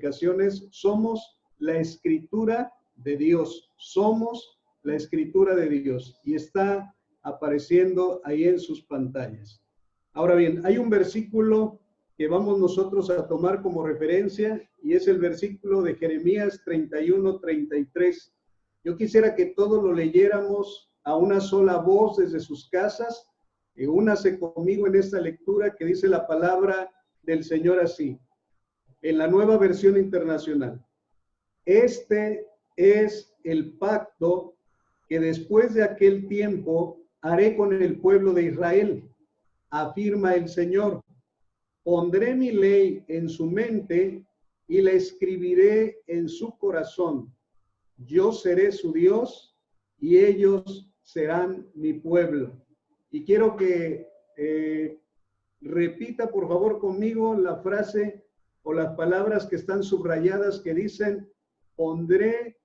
predicaciones, somos la escritura de Dios. Somos la escritura de Dios. Y está apareciendo ahí en sus pantallas. Ahora bien, hay un versículo que vamos nosotros a tomar como referencia y es el versículo de Jeremías 31-33. Yo quisiera que todos lo leyéramos a una sola voz desde sus casas. Únase conmigo en esta lectura que dice la palabra del Señor así, en la Nueva Versión Internacional. Este es el pacto que después de aquel tiempo haré con el pueblo de Israel, afirma el Señor. Pondré mi ley en su mente y la escribiré en su corazón. Yo seré su Dios y ellos serán mi pueblo. Y quiero que repita por favor conmigo la frase o las palabras que están subrayadas que dicen: pondré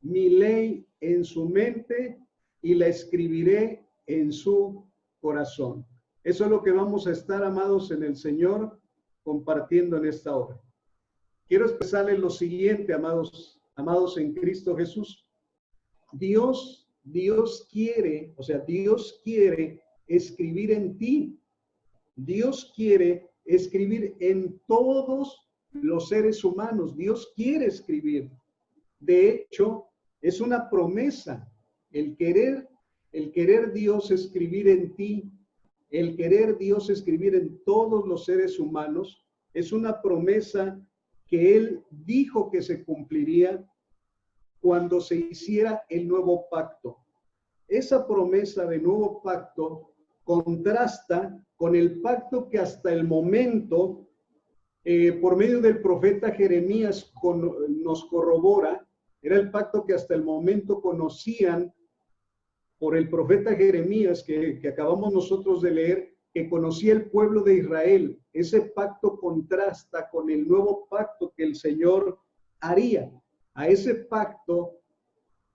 mi ley en su mente y la escribiré en su corazón. Eso es lo que vamos a estar, amados, en el Señor, compartiendo en esta hora. Quiero expresarles lo siguiente, amados en Cristo Jesús. Dios quiere escribir en ti. Dios quiere escribir en todos los seres humanos. Dios quiere escribir. De hecho, es una promesa. El querer Dios escribir en ti, el querer Dios escribir en todos los seres humanos, es una promesa que Él dijo que se cumpliría cuando se hiciera el nuevo pacto. Esa promesa de nuevo pacto contrasta con el pacto que hasta el momento, por medio del profeta Jeremías, nos corrobora. Era el pacto que hasta el momento conocían por el profeta Jeremías, que acabamos nosotros de leer, que conocía el pueblo de Israel. Ese pacto contrasta con el nuevo pacto que el Señor haría. A ese pacto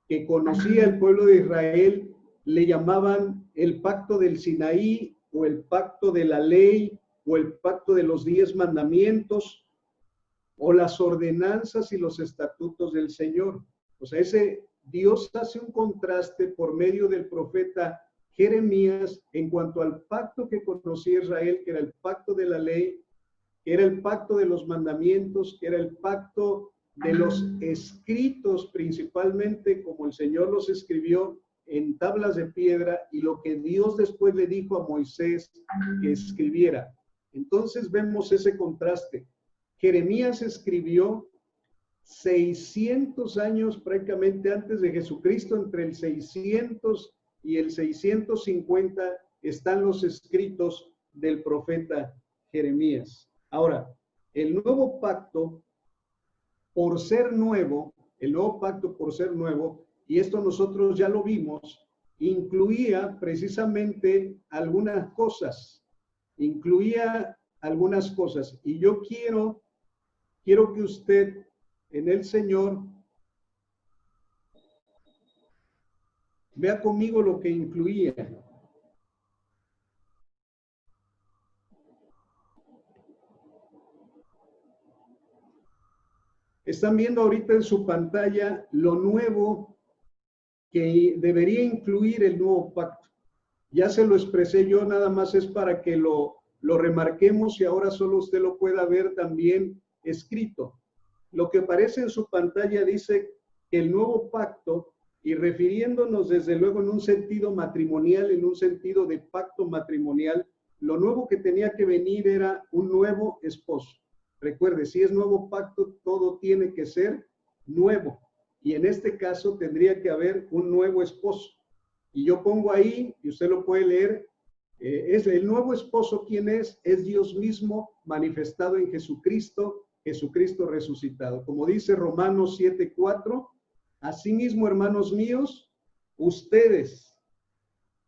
que conocía el pueblo de Israel le llamaban el pacto del Sinaí, o el pacto de la ley, o el pacto de los 10 mandamientos, o las ordenanzas y los estatutos del Señor. O sea, Dios hace un contraste por medio del profeta Jeremías en cuanto al pacto que conocía Israel, que era el pacto de la ley, que era el pacto de los mandamientos, que era el pacto de los escritos, principalmente como el Señor los escribió en tablas de piedra, y lo que Dios después le dijo a Moisés que escribiera. Entonces vemos ese contraste. Jeremías escribió 600 años prácticamente antes de Jesucristo. Entre el 600 y el 650 están los escritos del profeta Jeremías. Ahora, el nuevo pacto, por ser nuevo, y esto nosotros ya lo vimos, incluía precisamente algunas cosas. Y yo quiero que usted en el Señor vea conmigo lo que incluía. Están viendo ahorita en su pantalla lo nuevo que debería incluir el nuevo pacto. Ya se lo expresé yo, nada más es para que lo remarquemos y ahora solo usted lo pueda ver también escrito. Lo que aparece en su pantalla dice que el nuevo pacto, y refiriéndonos desde luego en un sentido matrimonial, en un sentido de pacto matrimonial, lo nuevo que tenía que venir era un nuevo esposo. Recuerde, si es nuevo pacto, todo tiene que ser nuevo. Y en este caso tendría que haber un nuevo esposo. Y yo pongo ahí, y usted lo puede leer, es el nuevo esposo. ¿Quién es? Es Dios mismo manifestado en Jesucristo, Jesucristo resucitado. Como dice Romanos 7:4, asimismo, hermanos míos, ustedes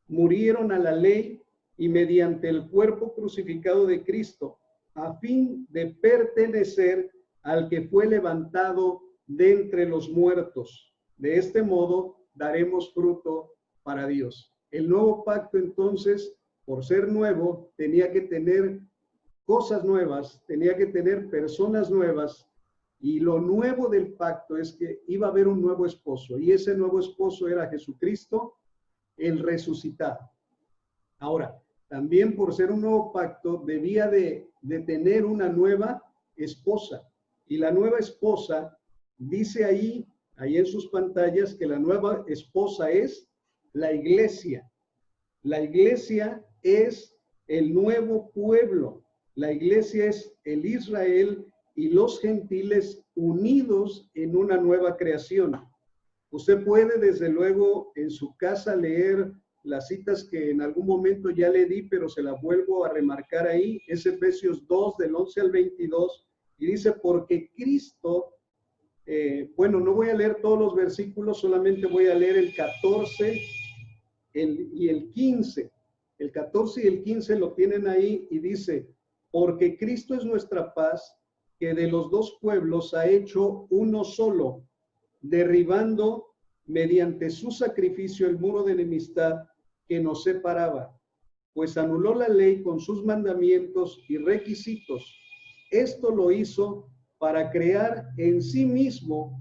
murieron a la ley y mediante el cuerpo crucificado de Cristo, a fin de pertenecer al que fue levantado de entre los muertos. De este modo daremos fruto para Dios. El nuevo pacto, entonces, por ser nuevo, tenía que tener cosas nuevas, tenía que tener personas nuevas, Y lo nuevo del pacto es que iba a haber un nuevo esposo, y ese nuevo esposo era Jesucristo, el resucitado. Ahora, también por ser un nuevo pacto, debía de tener una nueva esposa. Y la nueva esposa, dice ahí en sus pantallas, que la nueva esposa es la iglesia. La iglesia es el nuevo pueblo. La iglesia es el Israel y los gentiles unidos en una nueva creación. Usted puede, desde luego, en su casa leer las citas que en algún momento ya le di, pero se las vuelvo a remarcar ahí. Es Efesios 2, del 11 al 22, y dice, porque Cristo, bueno, no voy a leer todos los versículos, solamente voy a leer el 14 y el 15. El 14 y el 15 lo tienen ahí y dice, porque Cristo es nuestra paz, que de los dos pueblos ha hecho uno solo, derribando mediante su sacrificio el muro de enemistad que nos separaba, pues anuló la ley con sus mandamientos y requisitos. Esto lo hizo para crear en sí mismo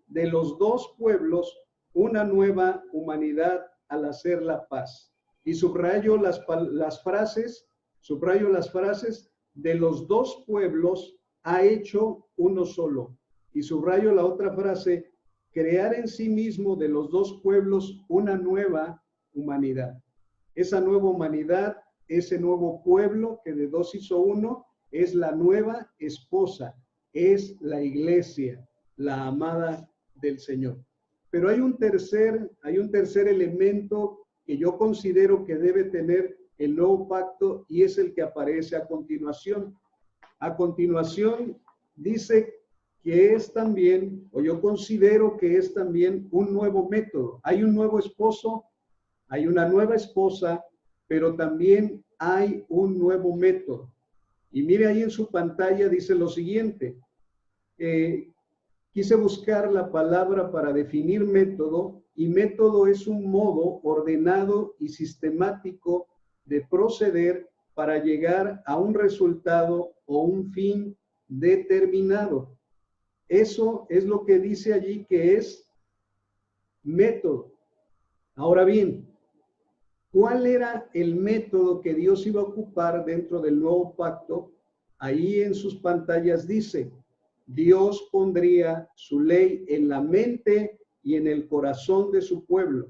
de los dos pueblos una nueva humanidad al hacer la paz. Y subrayo las frases, de los dos pueblos ha hecho uno solo. Y subrayo la otra frase, crear en sí mismo de los dos pueblos una nueva humanidad. Esa nueva humanidad, ese nuevo pueblo que de dos hizo uno, es la nueva esposa, es la iglesia, la amada del Señor. Pero hay un tercer elemento que yo considero que debe tener el nuevo pacto, y es el que aparece a continuación. A continuación dice que es también, o yo considero que es también un nuevo método. Hay un nuevo esposo, hay una nueva esposa, pero también hay un nuevo método. Y mire ahí en su pantalla, dice lo siguiente. Quise buscar la palabra para definir método, y método es un modo ordenado y sistemático de proceder para llegar a un resultado o un fin determinado. Eso es lo que dice allí que es método. Ahora bien, ¿cuál era el método que Dios iba a ocupar dentro del nuevo pacto? Ahí en sus pantallas dice, Dios pondría su ley en la mente y en el corazón de su pueblo,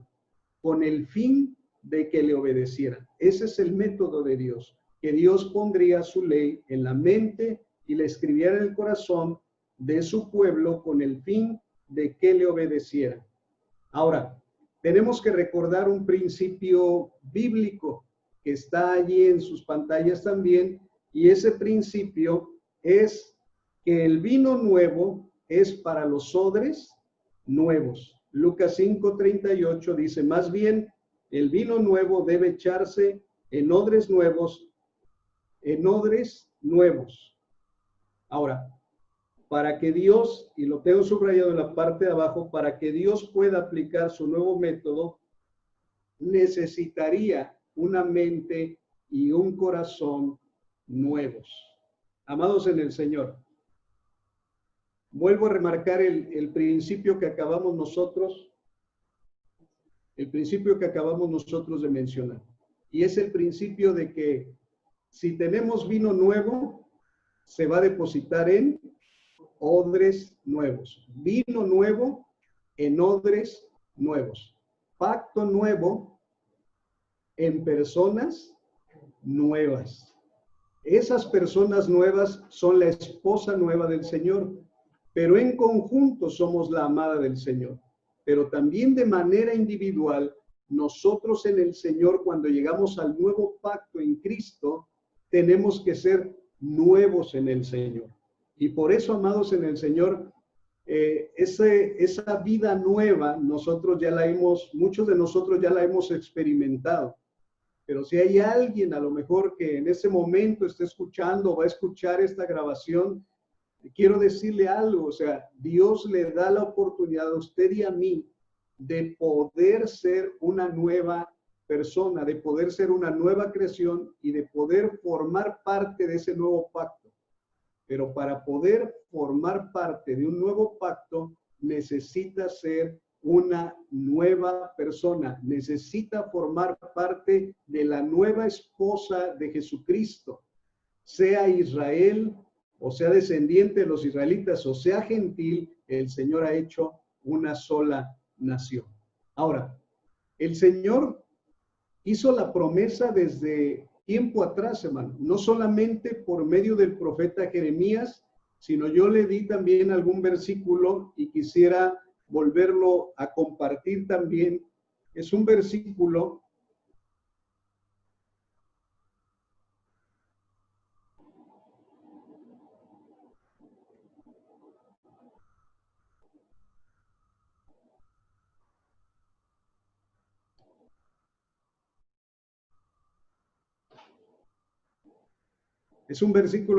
con el fin de que le obedecieran. Ese es el método de Dios, que Dios pondría su ley en la mente y la escribiera en el corazón de su pueblo con el fin de que le obedecieran. Ahora, tenemos que recordar un principio bíblico que está allí en sus pantallas también, y ese principio es que el vino nuevo es para los odres nuevos. Lucas 5:38 dice, más bien, el vino nuevo debe echarse en odres nuevos, Ahora, para que Dios, y lo tengo subrayado en la parte de abajo, para que Dios pueda aplicar su nuevo método, necesitaría una mente y un corazón nuevos. Amados en el Señor, vuelvo a remarcar el principio que acabamos nosotros, de mencionar. Y es el principio de que si tenemos vino nuevo, se va a depositar en odres nuevos. Vino nuevo en odres nuevos. Pacto nuevo en personas nuevas. Esas personas nuevas son la esposa nueva del Señor, pero en conjunto somos la amada del Señor. Pero también de manera individual, nosotros en el Señor, cuando llegamos al nuevo pacto en Cristo, tenemos que ser nuevos en el Señor. Y por eso, amados en el Señor, esa vida nueva, muchos de nosotros ya la hemos experimentado. Pero si hay alguien a lo mejor que en ese momento esté escuchando o va a escuchar esta grabación, quiero decirle algo, o sea, Dios le da la oportunidad a usted y a mí de poder ser una nueva persona, de poder ser una nueva creación y de poder formar parte de ese nuevo pacto. pero para poder formar parte de un nuevo pacto, necesita ser una nueva persona, necesita formar parte de la nueva esposa de Jesucristo, sea Israel o sea descendiente de los israelitas o sea gentil, el Señor ha hecho una sola nación. Ahora, el Señor hizo la promesa desde tiempo atrás, hermano, no solamente por medio del profeta Jeremías, sino yo le di también algún versículo y quisiera volverlo a compartir también. Es un versículo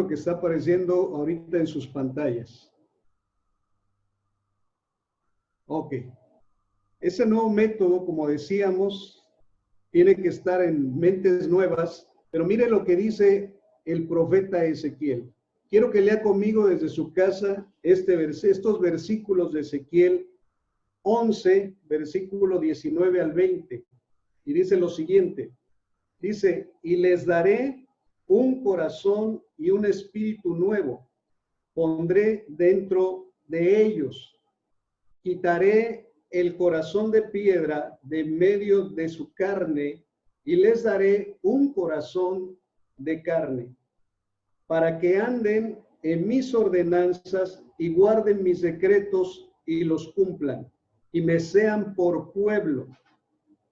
que está apareciendo ahorita en sus pantallas. Ok. Ese nuevo método, como decíamos, tiene que estar en mentes nuevas, pero mire lo que dice el profeta Ezequiel. Quiero que lea conmigo desde su casa estos versículos de Ezequiel 11, versículo 19 al 20. Y dice lo siguiente, dice, y les daré un corazón y un espíritu nuevo, pondré dentro de ellos, quitaré el corazón de piedra de medio de su carne y les daré un corazón de carne, para que anden en mis ordenanzas y guarden mis decretos y los cumplan, y me sean por pueblo,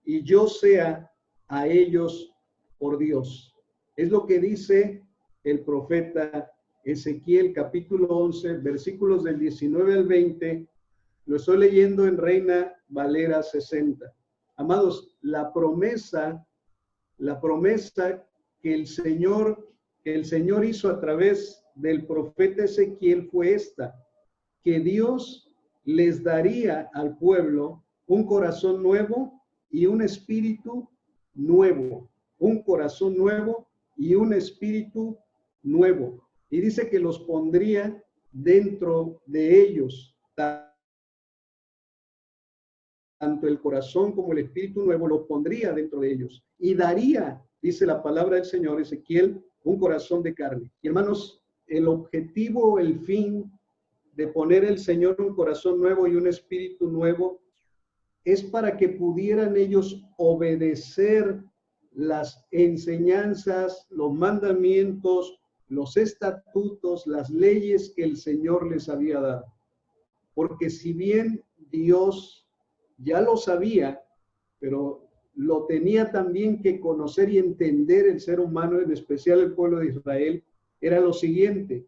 y yo sea a ellos por Dios. Es lo que dice el profeta Ezequiel, capítulo 11, versículos del 19 al 20. Lo estoy leyendo en Reina Valera 60. Amados, la promesa que el Señor hizo a través del profeta Ezequiel fue esta, que Dios les daría al pueblo un corazón nuevo y un espíritu nuevo, un corazón nuevo y un espíritu nuevo. Y dice que los pondría dentro de ellos, tanto el corazón como el espíritu nuevo lo pondría dentro de ellos y daría, dice la palabra del Señor, Ezequiel, un corazón de carne. Y hermanos, el objetivo, el fin de poner el Señor un corazón nuevo y un espíritu nuevo es para que pudieran ellos obedecer las enseñanzas, los mandamientos, los estatutos, las leyes que el Señor les había dado. Porque si bien Dios ya lo sabía, pero lo tenía también que conocer y entender el ser humano, en especial el pueblo de Israel, era lo siguiente,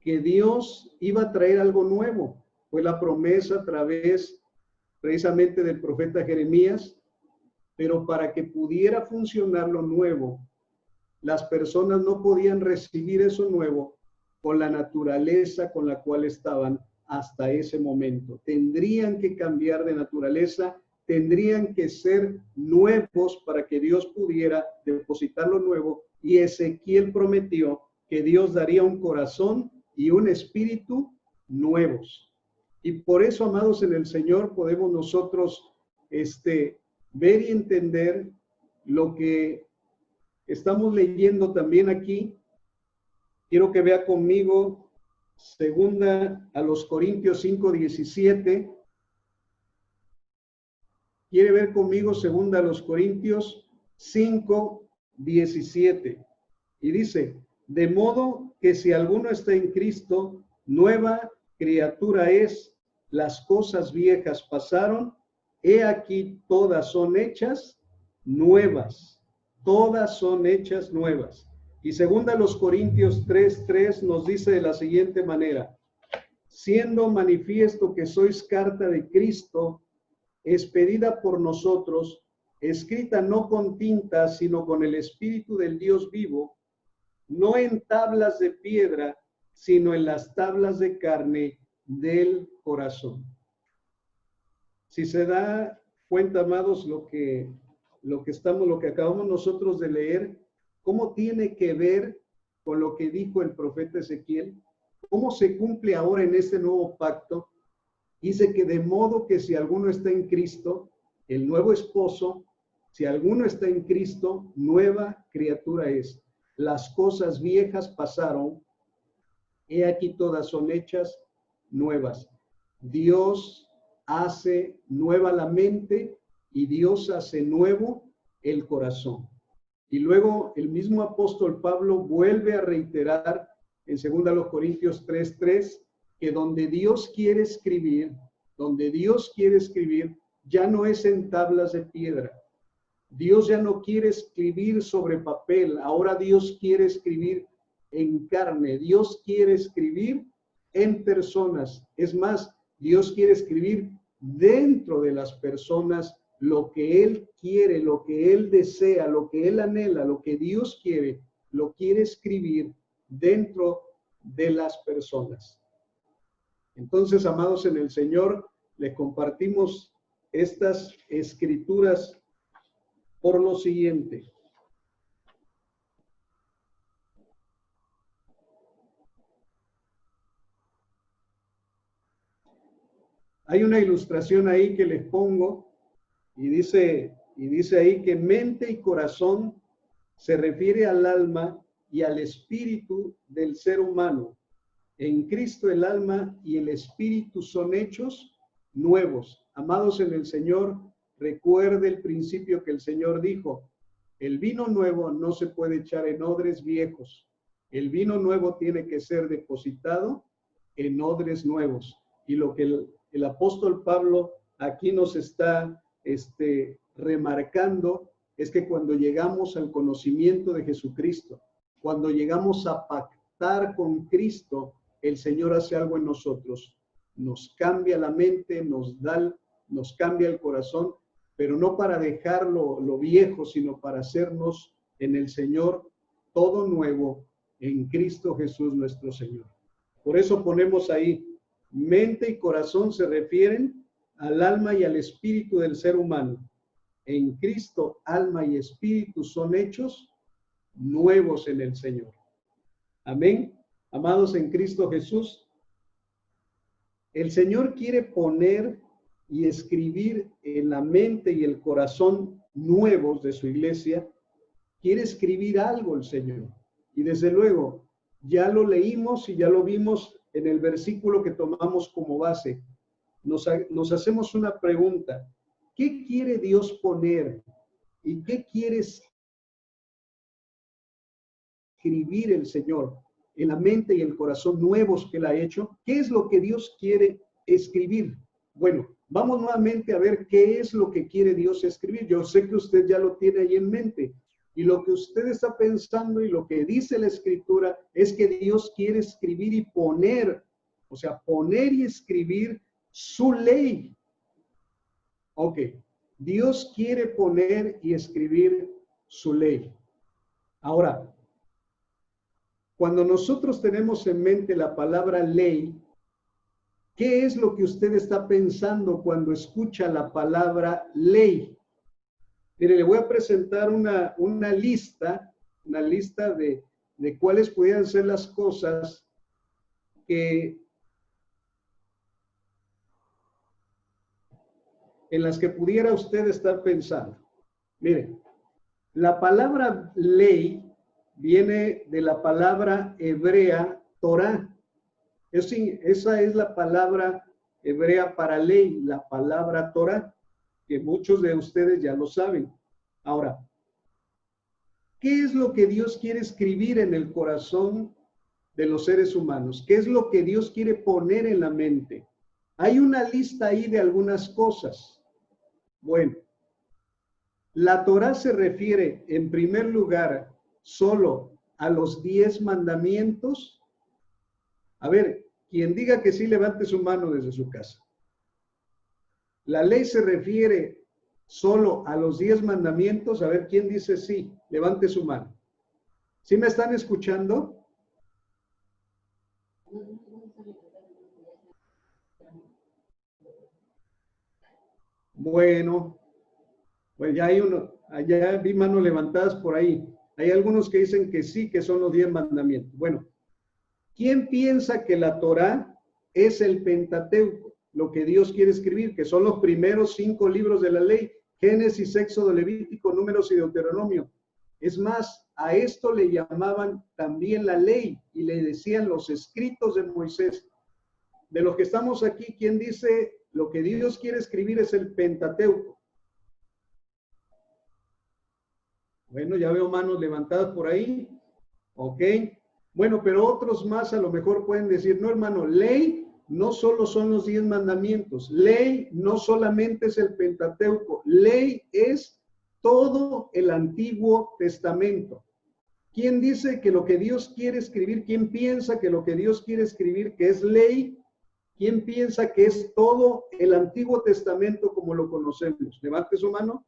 que Dios iba a traer algo nuevo. Fue la promesa a través precisamente del profeta Jeremías, pero para que pudiera funcionar lo nuevo, las personas no podían recibir eso nuevo con la naturaleza con la cual estaban hasta ese momento. Tendrían que cambiar de naturaleza, tendrían que ser nuevos para que Dios pudiera depositar lo nuevo. Y Ezequiel prometió que Dios daría un corazón y un espíritu nuevos. Y por eso, amados en el Señor, podemos nosotros ver y entender lo que estamos leyendo también aquí. Quiero que vea conmigo segunda a los Corintios 5:17. ¿Quiere ver conmigo segunda a los Corintios 5:17? Y dice, de modo que si alguno está en Cristo, nueva criatura es, las cosas viejas pasaron, he aquí todas son hechas nuevas, todas son hechas nuevas. Y segunda los Corintios 3:3 nos dice de la siguiente manera, siendo manifiesto que sois carta de Cristo, expedida por nosotros, escrita no con tinta, sino con el Espíritu del Dios vivo, no en tablas de piedra, sino en las tablas de carne del corazón. Si se da cuenta, amados, lo que acabamos nosotros de leer, cómo tiene que ver con lo que dijo el profeta Ezequiel? ¿Cómo se cumple ahora en este nuevo pacto? Dice que de modo que si alguno está en Cristo, el nuevo esposo, si alguno está en Cristo, nueva criatura es. Las cosas viejas pasaron, he aquí todas son hechas nuevas. Dios hace nueva la mente y Dios hace nuevo el corazón. Y luego el mismo apóstol Pablo vuelve a reiterar en 2 Corintios 3:3 que donde Dios quiere escribir, ya no es en tablas de piedra. Dios ya no quiere escribir sobre papel, ahora Dios quiere escribir en carne, Dios quiere escribir en personas. Es más, Dios quiere escribir dentro de las personas lo que Él quiere, lo que Él desea, lo que Él anhela, lo que Dios quiere, lo quiere escribir dentro de las personas. Entonces, amados en el Señor, les compartimos estas escrituras por lo siguiente. Hay una ilustración ahí que les pongo y dice ahí que mente y corazón se refiere al alma y al espíritu del ser humano. En Cristo el alma y el espíritu son hechos nuevos. Amados en el Señor, recuerde el principio que el Señor dijo: el vino nuevo no se puede echar en odres viejos. El vino nuevo tiene que ser depositado en odres nuevos. Y lo que el apóstol Pablo aquí nos está remarcando es que cuando llegamos al conocimiento de Jesucristo, cuando llegamos a pactar con Cristo, el Señor hace algo en nosotros, nos cambia la mente, nos cambia el corazón, pero no para dejarlo lo viejo, sino para hacernos en el Señor todo nuevo en Cristo Jesús nuestro Señor. Por eso ponemos ahí, mente y corazón se refieren al alma y al espíritu del ser humano. En Cristo, alma y espíritu son hechos nuevos en el Señor. Amén. Amados en Cristo Jesús, el Señor quiere poner y escribir en la mente y el corazón nuevos de su iglesia. Quiere escribir algo el Señor. Y desde luego, ya lo leímos y ya lo vimos en el versículo que tomamos como base. Nos hacemos una pregunta. ¿Qué quiere Dios poner? ¿Y qué quiere escribir el Señor en la mente y el corazón nuevos que Él ha hecho? ¿Qué es lo que Dios quiere escribir? Bueno, vamos nuevamente a ver qué es lo que quiere Dios escribir. Yo sé que usted ya lo tiene ahí en mente. Y lo que usted está pensando y lo que dice la Escritura es que Dios quiere escribir y poner, o sea, poner y escribir su ley. Ok, Dios quiere poner y escribir su ley. Ahora, cuando nosotros tenemos en mente la palabra ley, ¿qué es lo que usted está pensando cuando escucha la palabra ley? Mire, le voy a presentar una lista de cuáles pudieran ser las cosas en las que pudiera usted estar pensando. Mire, la palabra ley viene de la palabra hebrea Torah. Esa es la palabra hebrea para ley, la palabra Torah, que muchos de ustedes ya lo saben. Ahora, ¿qué es lo que Dios quiere escribir en el corazón de los seres humanos? ¿Qué es lo que Dios quiere poner en la mente? Hay una lista ahí de algunas cosas. Bueno, la Torah se refiere en primer lugar solo a los 10 mandamientos. A ver, quien diga que sí, levante su mano desde su casa. La ley se refiere solo a los 10 mandamientos. A ver, ¿quién dice sí? Levante su mano. ¿Sí me están escuchando? Bueno, pues ya hay uno, allá vi manos levantadas por ahí. Hay algunos que dicen que sí, que son los 10 mandamientos. Bueno, ¿quién piensa que la Torá es el Pentateuco? Lo que Dios quiere escribir, que son los primeros 5 libros de la ley, Génesis, Éxodo, Levítico, Números y Deuteronomio. Es más, a esto le llamaban también la ley y le decían los escritos de Moisés. De los que estamos aquí, ¿quién dice lo que Dios quiere escribir es el Pentateuco? Bueno, ya veo manos levantadas por ahí. Ok. Bueno, pero otros más a lo mejor pueden decir, no, hermano, ley no solo son los 10 mandamientos. Ley no solamente es el Pentateuco. Ley es todo el Antiguo Testamento. ¿Quién dice que lo que Dios quiere escribir? ¿Quién piensa que lo que Dios quiere escribir, que es ley? ¿Quién piensa que es todo el Antiguo Testamento como lo conocemos? Levante su mano.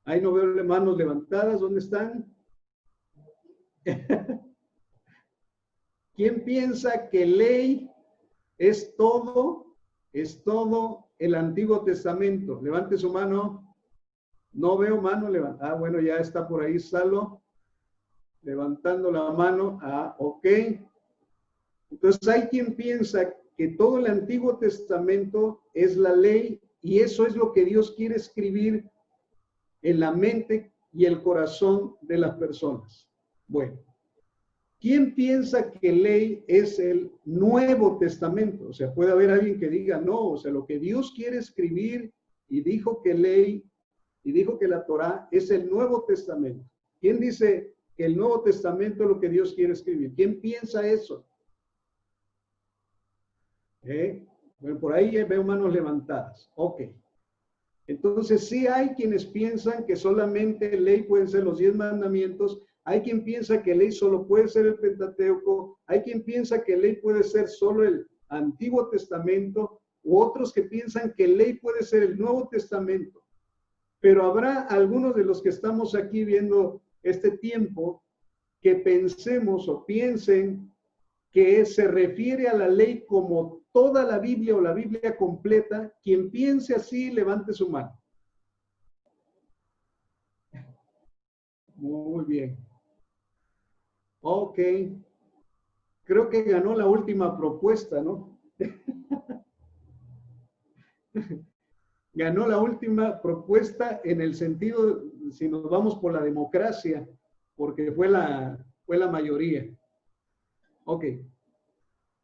Ahí no veo manos levantadas. ¿Dónde están? ¿Quién piensa que ley es todo el Antiguo Testamento? Levante su mano. No veo mano levantada. Ah, bueno, ya está por ahí Salo levantando la mano. Ah, ok. Entonces hay quien piensa que todo el Antiguo Testamento es la ley y eso es lo que Dios quiere escribir en la mente y el corazón de las personas. Bueno, ¿quién piensa que ley es el Nuevo Testamento? O sea, puede haber alguien que diga, no, o sea, lo que Dios quiere escribir y dijo que ley y dijo que la Torá es el Nuevo Testamento. ¿Quién dice que el Nuevo Testamento es lo que Dios quiere escribir? ¿Quién piensa eso? Bueno, por ahí veo manos levantadas. Ok. Entonces, sí hay quienes piensan que solamente ley pueden ser los 10 mandamientos. Hay quien piensa que ley solo puede ser el Pentateuco. Hay quien piensa que ley puede ser solo el Antiguo Testamento. U otros que piensan que ley puede ser el Nuevo Testamento. Pero habrá algunos de los que estamos aquí viendo este tiempo que pensemos o piensen que se refiere a la ley como toda la Biblia o la Biblia completa. Quien piense así, levante su mano. Muy bien. Ok. Creo que ganó la última propuesta, ¿no? Ganó la última propuesta en el sentido, si nos vamos por la democracia, porque fue la mayoría. Ok.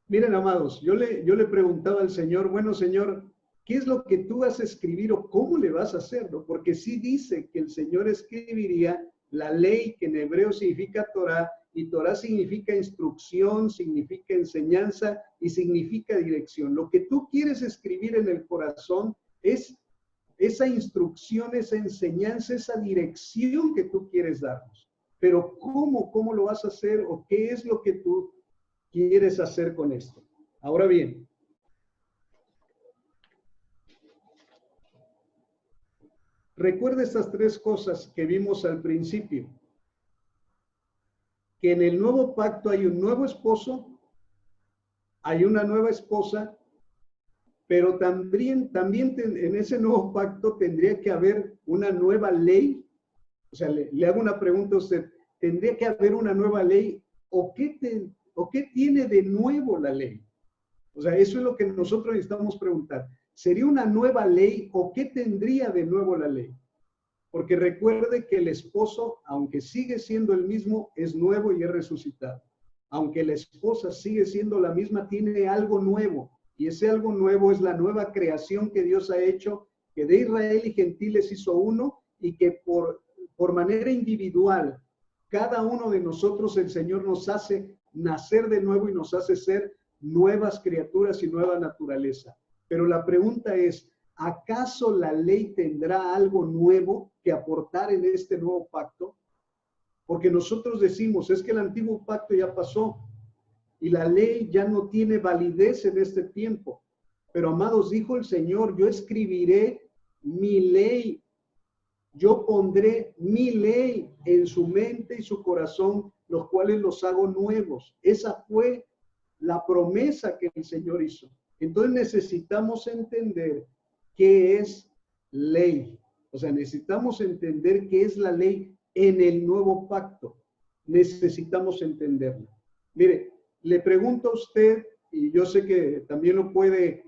Miren, amados, yo le preguntaba al Señor, bueno, Señor, ¿qué es lo que tú vas a escribir o cómo le vas a hacerlo? Porque sí dice que el Señor escribiría la ley, que en hebreo significa Torah, y Torah significa instrucción, significa enseñanza y significa dirección. Lo que tú quieres escribir en el corazón es esa instrucción, esa enseñanza, esa dirección que tú quieres darnos. Pero ¿cómo lo vas a hacer o qué es lo que tú quieres hacer con esto? Ahora bien, recuerda estas 3 cosas que vimos al principio. Que en el nuevo pacto hay un nuevo esposo, hay una nueva esposa, pero también en ese nuevo pacto tendría que haber una nueva ley. O sea, le hago una pregunta a usted, ¿tendría que haber una nueva ley o qué tiene de nuevo la ley? O sea, eso es lo que nosotros necesitamos preguntar. ¿Sería una nueva ley o qué tendría de nuevo la ley? Porque recuerde que el esposo, aunque sigue siendo el mismo, es nuevo y es resucitado. Aunque la esposa sigue siendo la misma, tiene algo nuevo. Y ese algo nuevo es la nueva creación que Dios ha hecho, que de Israel y gentiles hizo uno y que por manera individual, cada uno de nosotros el Señor nos hace nacer de nuevo y nos hace ser nuevas criaturas y nueva naturaleza. Pero la pregunta es, ¿acaso la ley tendrá algo nuevo que aportar en este nuevo pacto? Porque nosotros decimos, es que el antiguo pacto ya pasó y la ley ya no tiene validez en este tiempo. Pero amados, dijo el Señor, yo escribiré mi ley, yo pondré mi ley en su mente y su corazón, los cuales los hago nuevos. Esa fue la promesa que el Señor hizo. Entonces necesitamos entender qué es ley. O sea, necesitamos entender qué es la ley en el nuevo pacto. Necesitamos entenderla. Mire, le pregunto a usted, y yo sé que también lo puede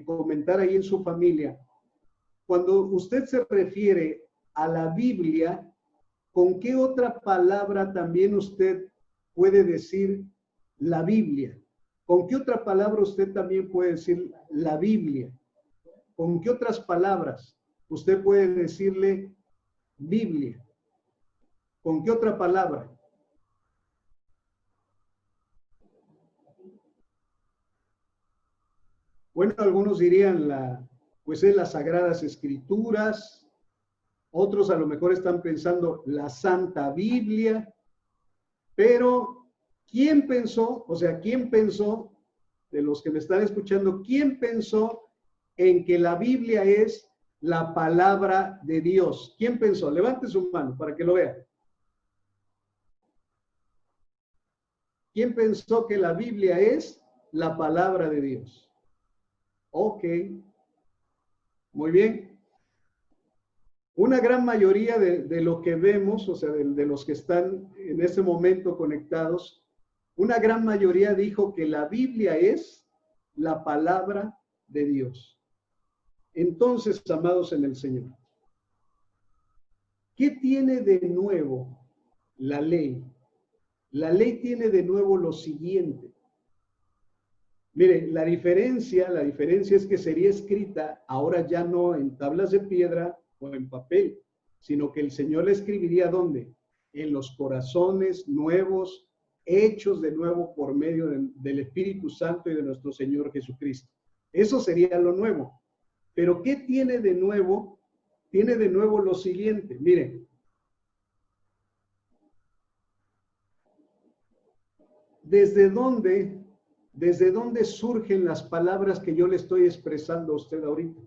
comentar ahí en su familia, cuando usted se refiere a la Biblia, ¿con qué otra palabra también usted puede decir la Biblia? ¿Con qué otra palabra usted también puede decir la Biblia? ¿Con qué otras palabras usted puede decirle Biblia? ¿Con qué otra palabra? Bueno, algunos dirían pues es las Sagradas Escrituras, otros a lo mejor están pensando la Santa Biblia, pero ¿quién pensó? O sea, ¿quién pensó, de los que me están escuchando, quién pensó en que la Biblia es la palabra de Dios? ¿Quién pensó? Levante su mano para que lo vea. ¿Quién pensó que la Biblia es la palabra de Dios? Ok, muy bien. Una gran mayoría de lo que vemos, o sea, de los que están en este momento conectados, una gran mayoría dijo que la Biblia es la palabra de Dios. Entonces, amados en el Señor, ¿qué tiene de nuevo la ley? La ley tiene de nuevo lo siguiente. Mire, la diferencia es que sería escrita ahora ya no en tablas de piedra o en papel, sino que el Señor la escribiría ¿dónde? En los corazones nuevos, hechos de nuevo por medio del Espíritu Santo y de nuestro Señor Jesucristo. Eso sería lo nuevo. Pero ¿qué tiene de nuevo? Tiene de nuevo lo siguiente. Miren, ¿desde dónde ¿desde dónde surgen las palabras que yo le estoy expresando a usted ahorita?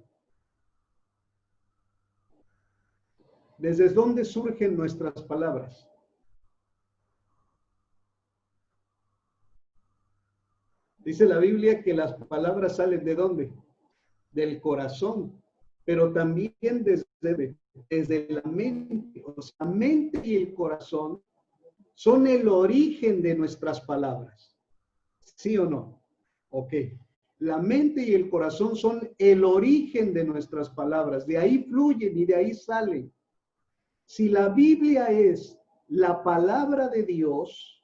¿Desde dónde surgen nuestras palabras? Dice la Biblia que las palabras salen ¿de dónde? Del corazón, pero también desde la mente. O sea, la mente y el corazón son el origen de nuestras palabras. ¿Sí o no? Ok. La mente y el corazón son el origen de nuestras palabras. De ahí fluyen y de ahí salen. Si la Biblia es la palabra de Dios,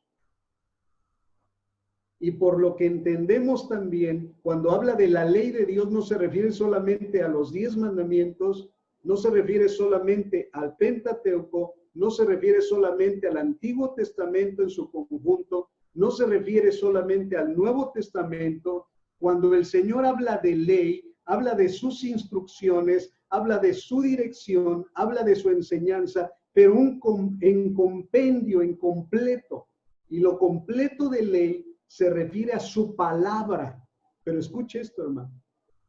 y por lo que entendemos también, cuando habla de la ley de Dios, no se refiere solamente a los 10 mandamientos, no se refiere solamente al Pentateuco, no se refiere solamente al Antiguo Testamento en su conjunto, no se refiere solamente al Nuevo Testamento. Cuando el Señor habla de ley, habla de sus instrucciones, habla de su dirección, habla de su enseñanza, pero en compendio, en completo. Y lo completo de ley se refiere a su palabra. Pero escuche esto, hermano.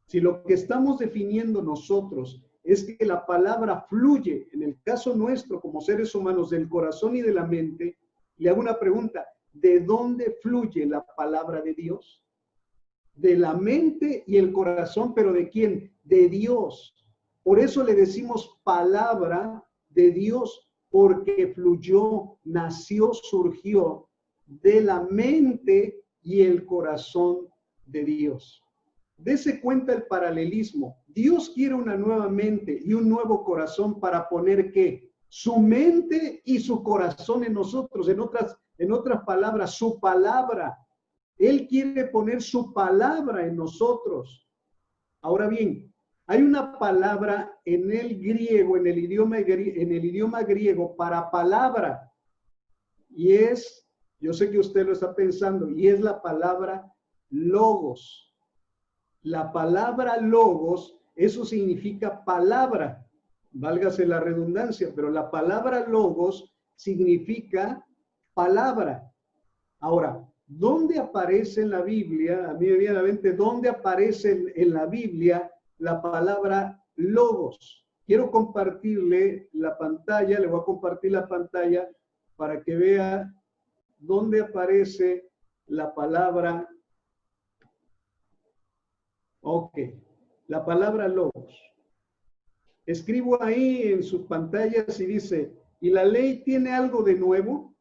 Si lo que estamos definiendo nosotros es que la palabra fluye, en el caso nuestro como seres humanos, del corazón y de la mente, le hago una pregunta. ¿De dónde fluye la palabra de Dios? De la mente y el corazón, pero ¿de quién? De Dios. Por eso le decimos palabra de Dios, porque fluyó, nació, surgió de la mente y el corazón de Dios. Dese cuenta el paralelismo. Dios quiere una nueva mente y un nuevo corazón para poner ¿qué? Su mente y su corazón en nosotros. En otras palabras, su palabra. Él quiere poner su palabra en nosotros. Ahora bien, hay una palabra en el griego, en el idioma griego para palabra, y es, yo sé que usted lo está pensando, y es la palabra logos. La palabra logos, eso significa palabra, válgase la redundancia, pero la palabra logos significa palabra. Ahora, ¿dónde aparece en la Biblia? A mí me viene a la mente, ¿dónde aparece en la Biblia la palabra logos? Quiero compartirle la pantalla, le voy a compartir la pantalla para que vea dónde aparece la palabra. Ok, la palabra logos. escribo ahí en sus pantallas y dice, ¿y la ley tiene algo de nuevo?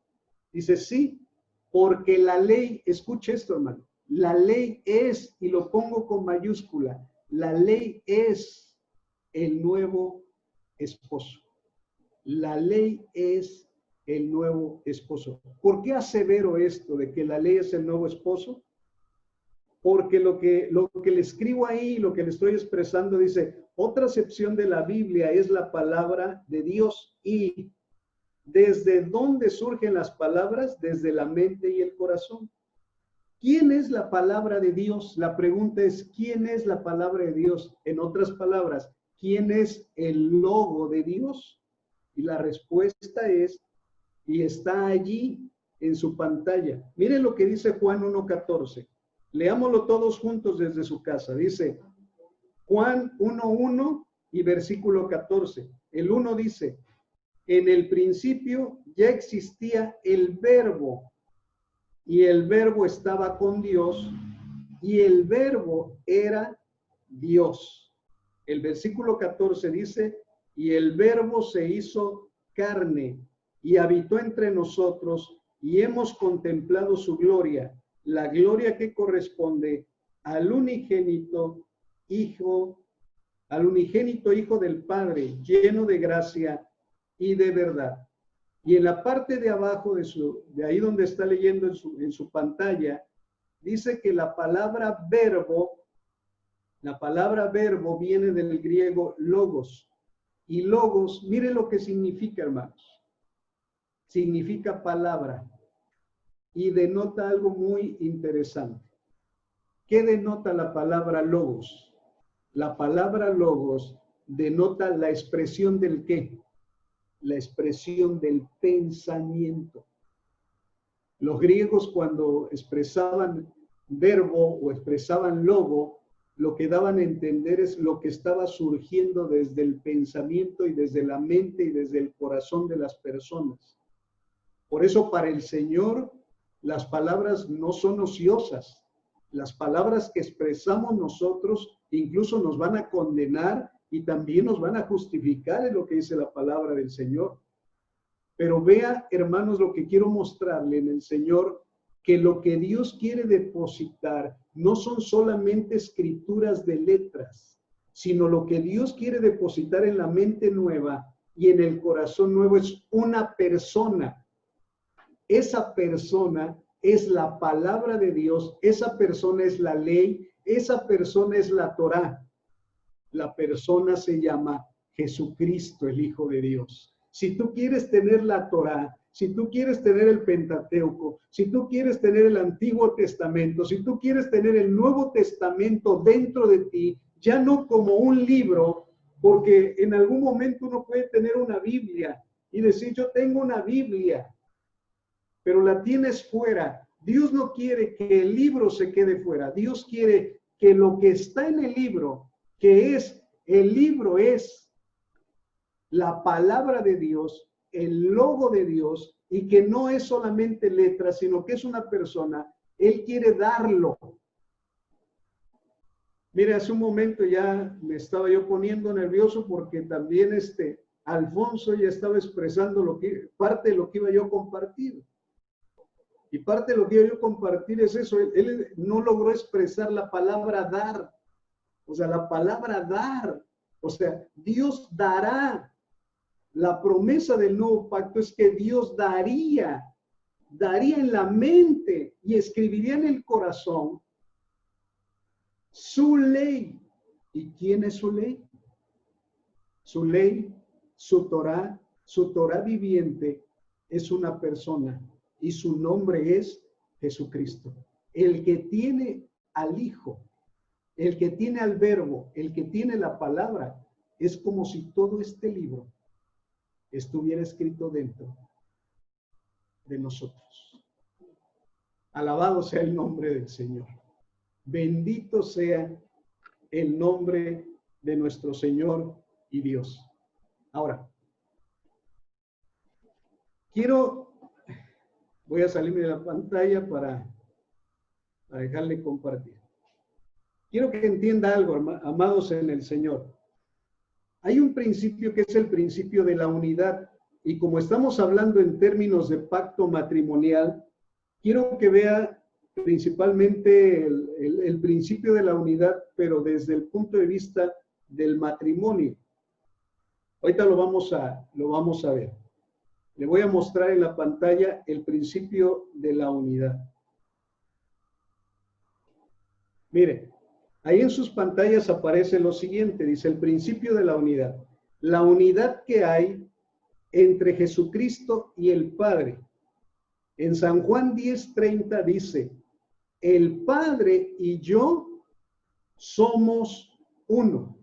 Dice, sí, porque la ley, escuche esto, hermano, la ley es, y lo pongo con mayúscula, la ley es el nuevo esposo. La ley es el nuevo esposo. ¿Por qué asevero esto de que la ley es el nuevo esposo? Porque lo que le escribo ahí, lo que le estoy expresando, dice, otra acepción de la Biblia es la palabra de Dios. ¿Y desde dónde surgen las palabras? Desde la mente y el corazón. ¿Quién es la palabra de Dios? La pregunta es, ¿quién es la palabra de Dios? En otras palabras, ¿quién es el logo de Dios? Y la respuesta es, y está allí en su pantalla. Miren lo que dice Juan 1:14. Leámoslo todos juntos desde su casa. Dice Juan 1:1 y versículo 14. El 1 dice, en el principio ya existía el verbo, y el verbo estaba con Dios, y el verbo era Dios. El versículo 14 dice, y el verbo se hizo carne y habitó entre nosotros, y hemos contemplado su gloria, la gloria que corresponde al unigénito Hijo, Hijo del Padre, lleno de gracia y de verdad. Y en la parte de abajo de ahí donde está leyendo en su pantalla, dice que la palabra verbo viene del griego logos. Y logos, mire lo que significa, hermanos. Significa palabra. Y denota algo muy interesante. ¿Qué denota la palabra logos? La palabra logos denota la expresión del qué? La expresión del pensamiento. Los griegos cuando expresaban verbo o expresaban logo, lo que daban a entender es lo que estaba surgiendo desde el pensamiento y desde la mente y desde el corazón de las personas. Por eso para el Señor las palabras no son ociosas. Las palabras que expresamos nosotros incluso nos van a condenar y también nos van a justificar en lo que dice la palabra del Señor. Pero vea, hermanos, lo que quiero mostrarle en el Señor, que lo que Dios quiere depositar no son solamente escrituras de letras, sino lo que Dios quiere depositar en la mente nueva y en el corazón nuevo es una persona. Esa persona es la palabra de Dios, esa persona es la ley, esa persona es la Torá. La persona se llama Jesucristo, el Hijo de Dios. Si tú quieres tener la Torá, si tú quieres tener el Pentateuco, si tú quieres tener el Antiguo Testamento, si tú quieres tener el Nuevo Testamento dentro de ti, ya no como un libro, porque en algún momento uno puede tener una Biblia y decir, yo tengo una Biblia, pero la tienes fuera. Dios no quiere que el libro se quede fuera. Dios quiere que lo que está en el libro, que es, el libro es la palabra de Dios, el logo de Dios, y que no es solamente letra, sino que es una persona. Él quiere darlo. Mire, hace un momento ya me estaba yo poniendo nervioso porque también Alfonso ya estaba expresando parte de lo que iba yo a compartir. Y parte de lo que iba yo a compartir es eso. Él no logró expresar la palabra dar. O sea, la palabra dar. O sea, Dios dará. La promesa del nuevo pacto es que Dios daría en la mente y escribiría en el corazón su ley. ¿Y quién es su ley? Su ley, su Torá viviente es una persona y su nombre es Jesucristo. El que tiene al Hijo, el que tiene al Verbo, el que tiene la palabra, es como si todo este libro estuviera escrito dentro de nosotros. Alabado sea el nombre del Señor. Bendito sea el nombre de nuestro Señor y Dios. Ahora, voy a salirme de la pantalla para dejarle compartir. Quiero que entienda algo, amados en el Señor. Hay un principio que es el principio de la unidad. Y como estamos hablando en términos de pacto matrimonial, quiero que vea principalmente el principio de la unidad, pero desde el punto de vista del matrimonio. Ahorita lo vamos a ver. Le voy a mostrar en la pantalla el principio de la unidad. Mire, ahí en sus pantallas aparece lo siguiente, dice el principio de la unidad. La unidad que hay entre Jesucristo y el Padre. En San Juan 10:30 dice, el Padre y yo somos uno.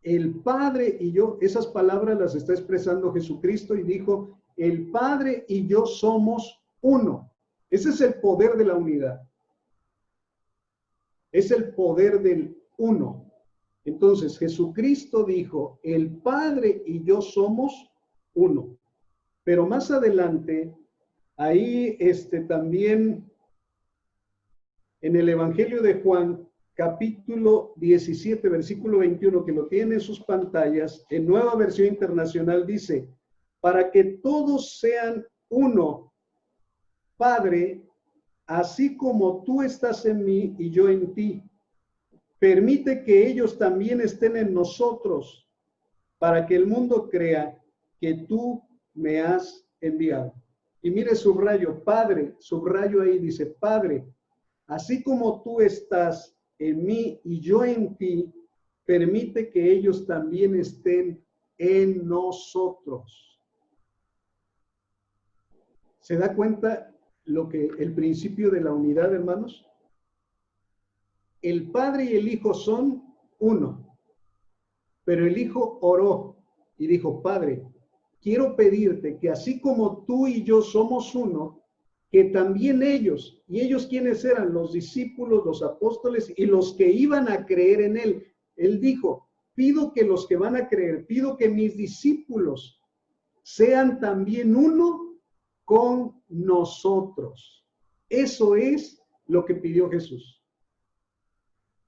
El Padre y yo, esas palabras las está expresando Jesucristo y dijo, el Padre y yo somos uno. Ese es el poder de la unidad. Es el poder del uno. Entonces Jesucristo dijo, el Padre y yo somos uno. Pero más adelante, ahí también en el Evangelio de Juan, capítulo 17, versículo 21, que lo tiene en sus pantallas, en Nueva Versión Internacional dice, para que todos sean uno, Padre, así como tú estás en mí y yo en ti. Permite que ellos también estén en nosotros, para que el mundo crea que tú me has enviado. Y mire, subrayo, Padre, subrayo ahí, dice, Padre, así como tú estás en mí y yo en ti, permite que ellos también estén en nosotros. ¿Se da cuenta el principio de la unidad, hermanos? El Padre y el Hijo son uno, pero el Hijo oró y dijo, Padre, quiero pedirte que así como tú y yo somos uno, que también ellos, ¿y ellos quiénes eran? Los discípulos, los apóstoles y los que iban a creer en él. Él dijo, pido que los que van a creer, pido que mis discípulos sean también uno con nosotros. Eso es lo que pidió Jesús.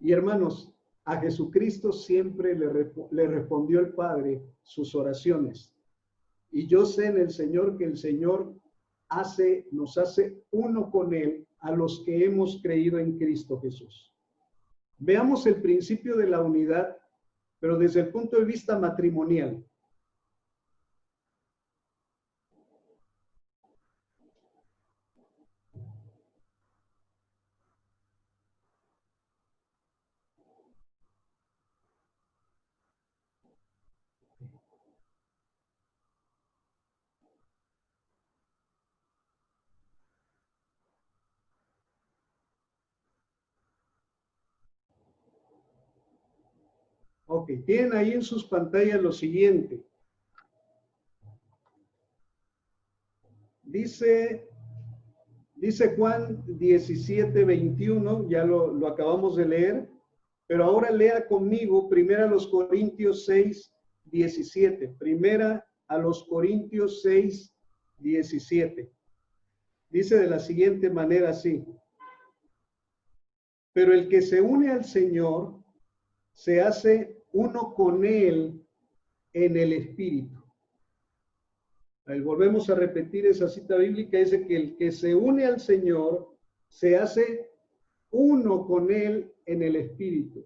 Y hermanos, a Jesucristo siempre le respondió el Padre sus oraciones. Y yo sé en el Señor que el Señor nos hace uno con Él a los que hemos creído en Cristo Jesús. Veamos el principio de la unidad, pero desde el punto de vista matrimonial. Ok, tienen ahí en sus pantallas lo siguiente. Dice Juan 17:21, ya lo acabamos de leer, pero ahora lea conmigo primera a los Corintios 6:17. Primera a los Corintios 6:17. Dice de la siguiente manera así. Pero el que se une al Señor se hace uno con Él en el Espíritu. Ahí volvemos a repetir esa cita bíblica, dice que el que se une al Señor se hace uno con Él en el Espíritu.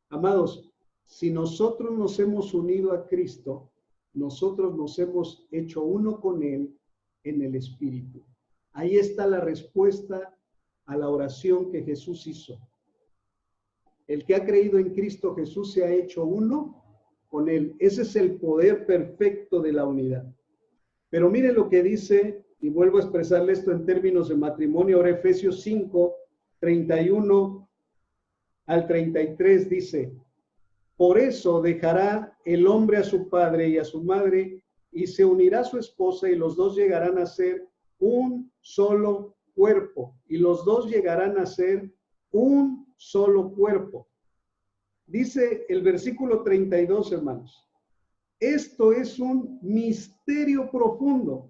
Amados, si nosotros nos hemos unido a Cristo, nosotros nos hemos hecho uno con Él en el Espíritu. Ahí está la respuesta a la oración que Jesús hizo. El que ha creído en Cristo Jesús se ha hecho uno con Él. Ese es el poder perfecto de la unidad. Pero mire lo que dice, y vuelvo a expresarle esto en términos de matrimonio, ahora Efesios 5:31 al 33 dice, por eso dejará el hombre a su padre y a su madre, y se unirá a su esposa, y los dos llegarán a ser un solo cuerpo, y los dos llegarán a ser un solo cuerpo. Dice el versículo 32, hermanos. Esto es un misterio profundo.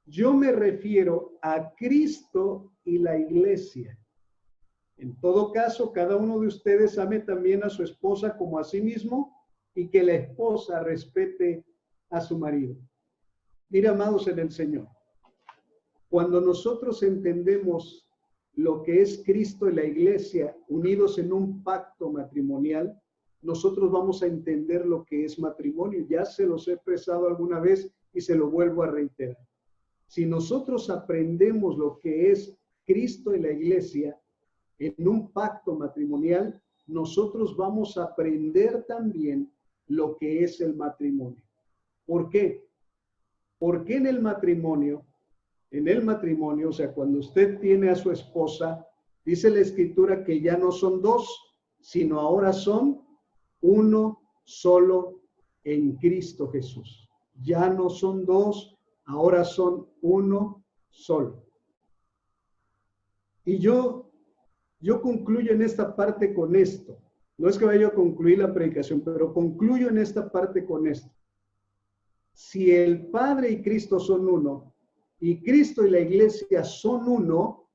Yo me refiero a Cristo y la iglesia. En todo caso, cada uno de ustedes ame también a su esposa como a sí mismo y que la esposa respete a su marido. Mira, amados en el Señor, cuando nosotros entendemos lo que es Cristo y la iglesia unidos en un pacto matrimonial, nosotros vamos a entender lo que es matrimonio. Ya se los he expresado alguna vez y se lo vuelvo a reiterar. Si nosotros aprendemos lo que es Cristo y la iglesia en un pacto matrimonial, nosotros vamos a aprender también lo que es el matrimonio. ¿Por qué? Porque en el matrimonio, o sea, cuando usted tiene a su esposa, dice la Escritura que ya no son dos, sino ahora son uno solo en Cristo Jesús. Ya no son dos, ahora son uno solo. Y yo concluyo en esta parte con esto. No es que vaya a concluir la predicación, pero concluyo en esta parte con esto. Si el Padre y Cristo son uno, y Cristo y la iglesia son uno,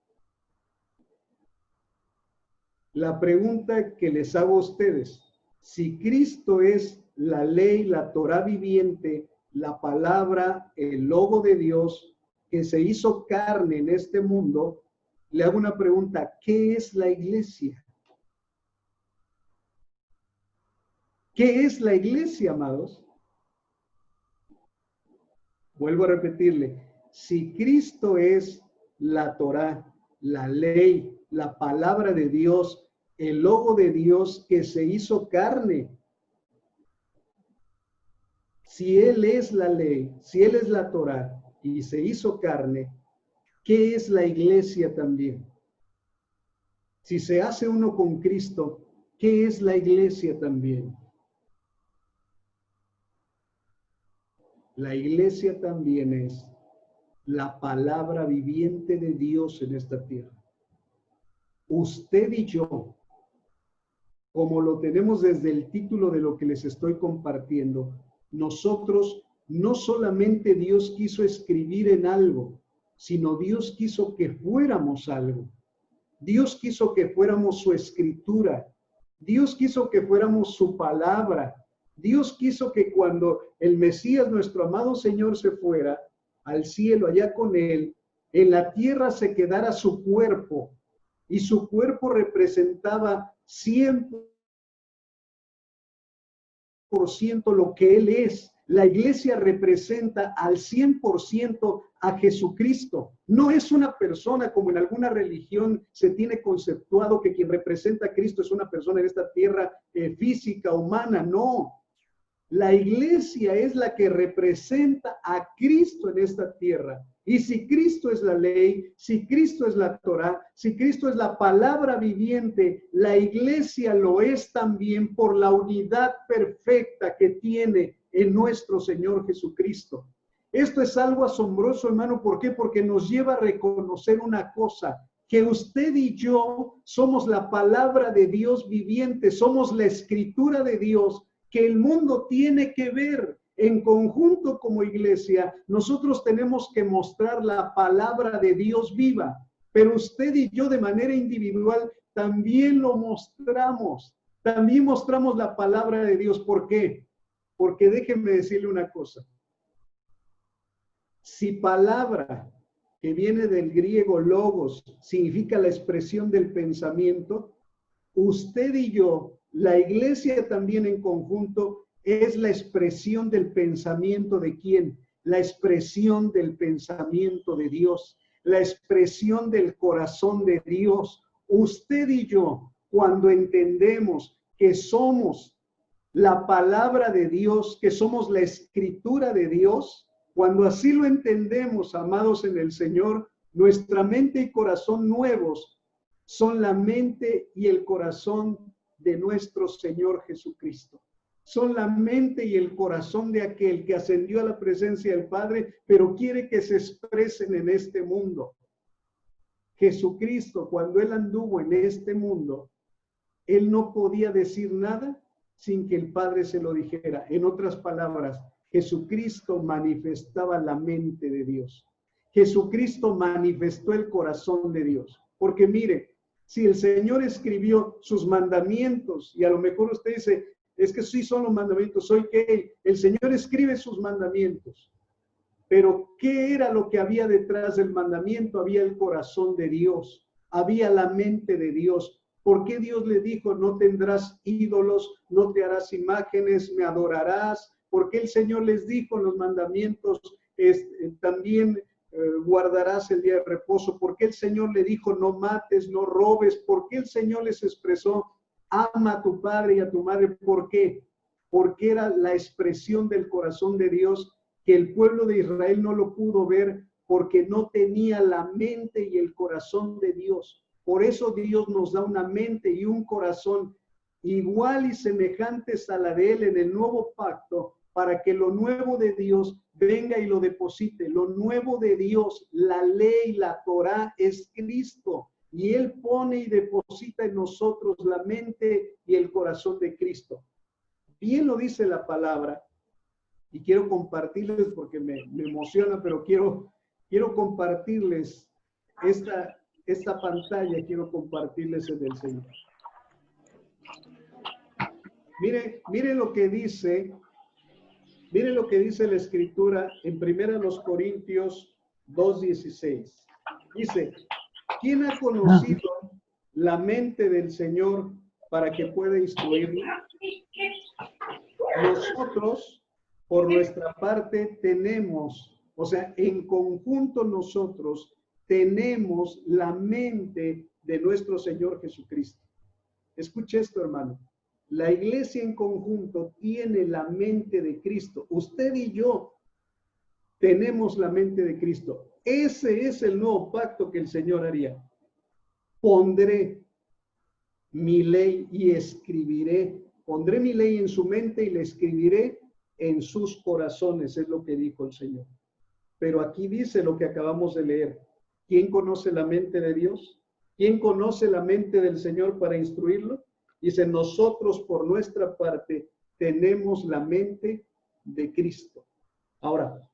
la pregunta que les hago a ustedes, si Cristo es la ley, la Torá viviente, la palabra, el logo de Dios que se hizo carne en este mundo, le hago una pregunta, ¿qué es la iglesia? ¿Qué es la iglesia, amados? Vuelvo a repetirle, si Cristo es la Torá, la ley, la palabra de Dios, el logo de Dios que se hizo carne, si Él es la ley, si Él es la Torá y se hizo carne, ¿qué es la iglesia también? Si se hace uno con Cristo, ¿qué es la iglesia también? La iglesia también es la palabra viviente de Dios en esta tierra. Usted y yo, como lo tenemos desde el título de lo que les estoy compartiendo, nosotros no solamente Dios quiso escribir en algo, sino Dios quiso que fuéramos algo. Dios quiso que fuéramos su escritura. Dios quiso que fuéramos su palabra. Dios quiso que cuando el Mesías, nuestro amado Señor, se fuera al cielo, allá con él, en la tierra se quedara su cuerpo, y su cuerpo representaba 100% lo que él es. La iglesia representa al 100% a Jesucristo. No es una persona como en alguna religión se tiene conceptuado que quien representa a Cristo es una persona en esta tierra física, humana. No. La iglesia es la que representa a Cristo en esta tierra. Y si Cristo es la ley, si Cristo es la Torá, si Cristo es la palabra viviente, la iglesia lo es también por la unidad perfecta que tiene en nuestro Señor Jesucristo. Esto es algo asombroso, hermano. ¿Por qué? Porque nos lleva a reconocer una cosa, que usted y yo somos la palabra de Dios viviente, somos la escritura de Dios, que el mundo tiene que ver. En conjunto como iglesia, nosotros tenemos que mostrar la palabra de Dios viva, pero usted y yo de manera individual también lo mostramos, también mostramos la palabra de Dios. ¿Por qué? Porque déjenme decirle una cosa, si palabra, que viene del griego logos, significa la expresión del pensamiento, usted y yo, la iglesia también en conjunto, es la expresión del pensamiento de ¿quién? La expresión del pensamiento de Dios, la expresión del corazón de Dios. Usted y yo, cuando entendemos que somos la palabra de Dios, que somos la escritura de Dios, cuando así lo entendemos, amados en el Señor, nuestra mente y corazón nuevos son la mente y el corazón de nuestro Señor Jesucristo. Son la mente y el corazón de aquel que ascendió a la presencia del Padre, pero quiere que se expresen en este mundo. Jesucristo, cuando Él anduvo en este mundo, Él no podía decir nada sin que el Padre se lo dijera. En otras palabras, Jesucristo manifestaba la mente de Dios. Jesucristo manifestó el corazón de Dios. Porque mire, si el Señor escribió sus mandamientos, y a lo mejor usted dice, es que sí son los mandamientos, soy que el Señor escribe sus mandamientos. Pero ¿qué era lo que había detrás del mandamiento? Había el corazón de Dios, había la mente de Dios. ¿Por qué Dios le dijo, no tendrás ídolos, no te harás imágenes, me adorarás? ¿Por qué el Señor les dijo en los mandamientos, también guardarás el día de reposo? ¿Por qué el Señor le dijo, no mates, no robes? ¿Por qué el Señor les expresó, ama a tu padre y a tu madre? ¿Por qué? Porque era la expresión del corazón de Dios, que el pueblo de Israel no lo pudo ver porque no tenía la mente y el corazón de Dios. Por eso Dios nos da una mente y un corazón igual y semejantes a la de Él en el nuevo pacto, para que lo nuevo de Dios venga y lo deposite. Lo nuevo de Dios, la ley, la Torá, es Cristo. Y Él pone y deposita en nosotros la mente y el corazón de Cristo. Bien lo dice la palabra. Y quiero compartirles porque me emociona, pero quiero compartirles esta pantalla, quiero compartirles el del Señor. Mire lo que dice la Escritura en 1 Corintios 2:16. Dice, ¿quién ha conocido la mente del Señor para que pueda instruirlo? Nosotros, por nuestra parte, tenemos, o sea, en conjunto nosotros tenemos la mente de nuestro Señor Jesucristo. Escuche esto, hermano. La iglesia en conjunto tiene la mente de Cristo. Usted y yo tenemos la mente de Cristo. Ese es el nuevo pacto que el Señor haría. Pondré mi ley y escribiré. Pondré mi ley en su mente y la escribiré en sus corazones, es lo que dijo el Señor. Pero aquí dice lo que acabamos de leer. ¿Quién conoce la mente de Dios? ¿Quién conoce la mente del Señor para instruirlo? Dice, nosotros por nuestra parte tenemos la mente de Cristo. Ahora,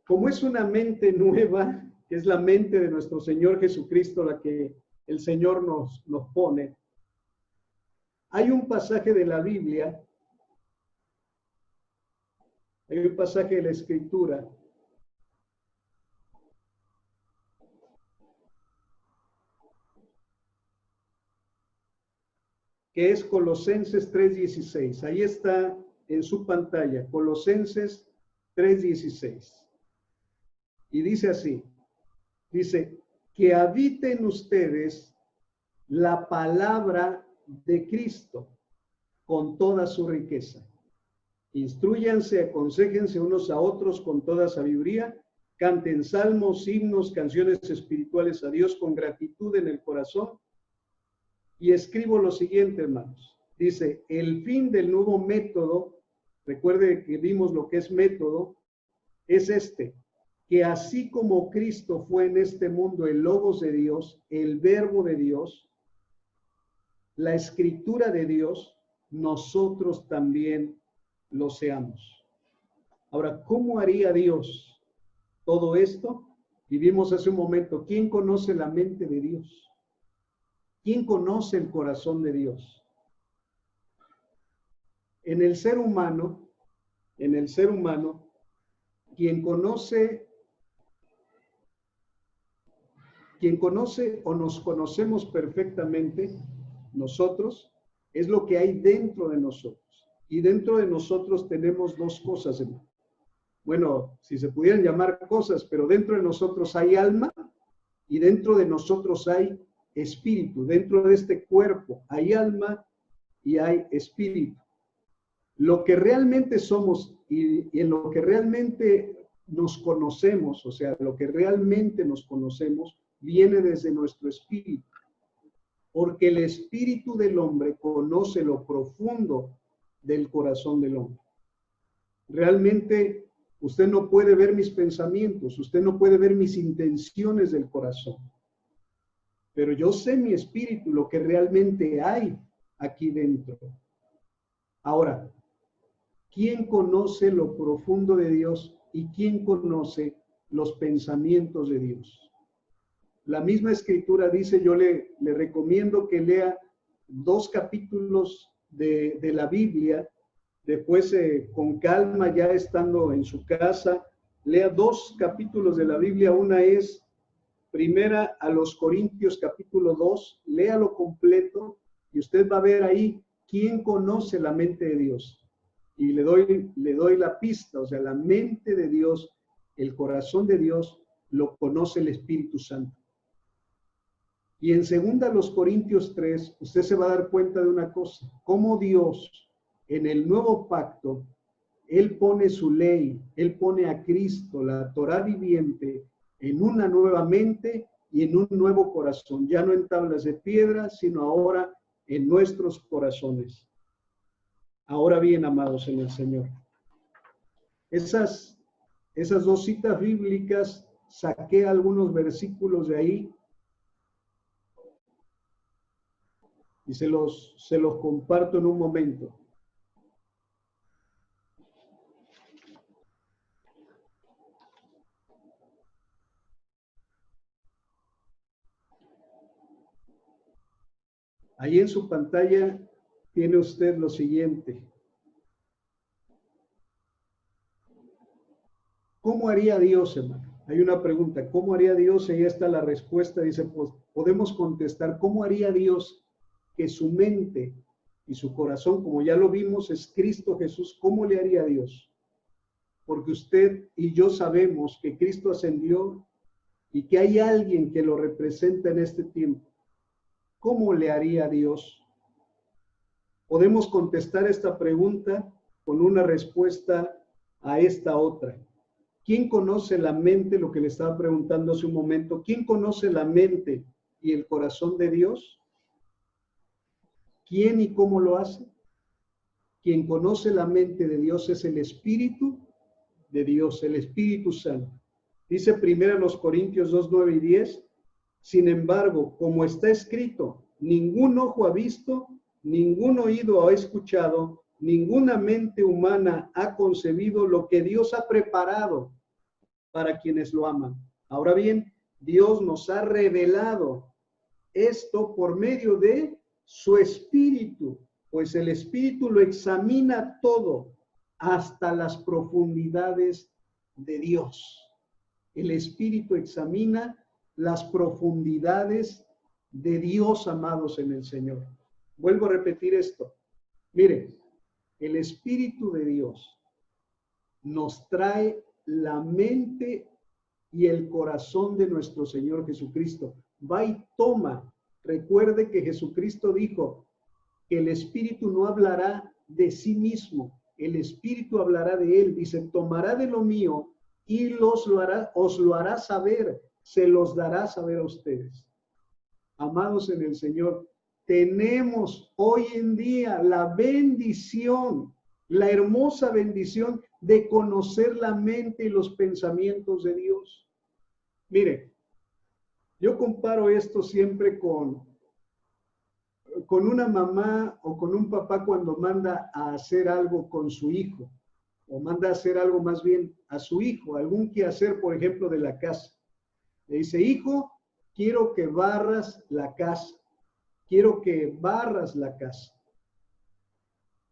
como es una mente nueva, que es la mente de nuestro Señor Jesucristo, la que el Señor nos pone, hay un pasaje de la Biblia, hay un pasaje de la Escritura que es Colosenses 3:16. Ahí está en su pantalla, Colosenses 3:16. Y dice así, dice, que habite en ustedes la palabra de Cristo con toda su riqueza. Instrúyanse, aconséjense unos a otros con toda sabiduría, canten salmos, himnos, canciones espirituales a Dios con gratitud en el corazón. Y escribo lo siguiente, hermanos. Dice, el fin del nuevo método, recuerde que vimos lo que es método, es este, que así como Cristo fue en este mundo el Logos de Dios, el Verbo de Dios, la Escritura de Dios, nosotros también lo seamos. Ahora, ¿cómo haría Dios todo esto? Y vimos hace un momento, ¿quién conoce la mente de Dios? ¿Quién conoce el corazón de Dios? En el ser humano, quien conoce o nos conocemos perfectamente, nosotros, es lo que hay dentro de nosotros. Y dentro de nosotros tenemos dos cosas. Bueno, si se pudieran llamar cosas, pero dentro de nosotros hay alma y dentro de nosotros hay espíritu. Dentro de este cuerpo hay alma y hay espíritu. Lo que realmente somos y en lo que realmente nos conocemos, o sea, lo que realmente nos conocemos, viene desde nuestro espíritu. Porque el espíritu del hombre conoce lo profundo del corazón del hombre. Realmente usted no puede ver mis pensamientos, usted no puede ver mis intenciones del corazón. Pero yo sé mi espíritu, lo que realmente hay aquí dentro. Ahora, ¿quién conoce lo profundo de Dios y quién conoce los pensamientos de Dios? La misma Escritura dice, yo le recomiendo que lea 2 capítulos de la Biblia, después con calma, ya estando en su casa, lea 2 capítulos de la Biblia. Una es Primera a los Corintios capítulo 2, léalo completo y usted va a ver ahí quién conoce la mente de Dios. Y le doy la pista, o sea, la mente de Dios, el corazón de Dios, lo conoce el Espíritu Santo. Y en 2 Corintios 3, usted se va a dar cuenta de una cosa, cómo Dios en el nuevo pacto, Él pone su ley, Él pone a Cristo, la Torá viviente, en una nueva mente y en un nuevo corazón, ya no en tablas de piedra, sino ahora en nuestros corazones. Ahora bien, amados en el Señor, esas 2 citas bíblicas, saqué algunos versículos de ahí y se los comparto en un momento. Ahí en su pantalla tiene usted lo siguiente. ¿Cómo haría Dios, hermano? Hay una pregunta, ¿cómo haría Dios? Y ahí está la respuesta. Dice, pues podemos contestar, ¿cómo haría Dios que su mente y su corazón, como ya lo vimos, es Cristo Jesús? ¿Cómo le haría Dios? Porque usted y yo sabemos que Cristo ascendió y que hay alguien que lo representa en este tiempo. ¿Cómo le haría Dios? Podemos contestar esta pregunta con una respuesta a esta otra. ¿Quién conoce la mente? Lo que le estaba preguntando hace un momento. ¿Quién conoce la mente y el corazón de Dios? ¿Quién y cómo lo hace? Quien conoce la mente de Dios es el Espíritu de Dios, el Espíritu Santo. Dice primero los Corintios 2, 9 y 10. Sin embargo, como está escrito, ningún ojo ha visto, ningún oído ha escuchado, ninguna mente humana ha concebido lo que Dios ha preparado para quienes lo aman. Ahora bien, Dios nos ha revelado esto por medio de su Espíritu, pues el Espíritu lo examina todo hasta las profundidades de Dios. El Espíritu examina las profundidades de Dios, amados en el Señor. Vuelvo a repetir esto. Mire, el Espíritu de Dios nos trae la mente y el corazón de nuestro Señor Jesucristo. Va y toma. Recuerde que Jesucristo dijo que el Espíritu no hablará de sí mismo, el Espíritu hablará de Él. Dice, tomará de lo mío y os lo hará saber, se los dará saber a ustedes. Amados en el Señor, tenemos hoy en día la bendición, la hermosa bendición de conocer la mente y los pensamientos de Dios. Mire, yo comparo esto siempre con una mamá o con un papá cuando manda a hacer algo con su hijo, o manda a hacer algo más bien a su hijo, algún quehacer, por ejemplo, de la casa. Le dice, hijo, quiero que barras la casa, quiero que barras la casa.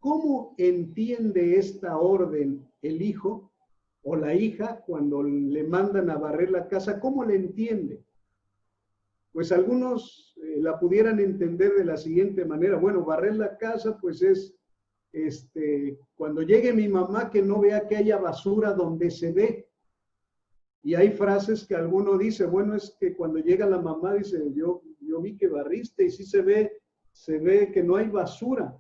¿Cómo entiende esta orden el hijo o la hija cuando le mandan a barrer la casa? ¿Cómo le entiende? Pues algunos la pudieran entender de la siguiente manera. Bueno, barrer la casa pues es cuando llegue mi mamá que no vea que haya basura donde se ve. Y hay frases que alguno dice, bueno, es que cuando llega la mamá dice, yo vi que barriste y sí se ve que no hay basura.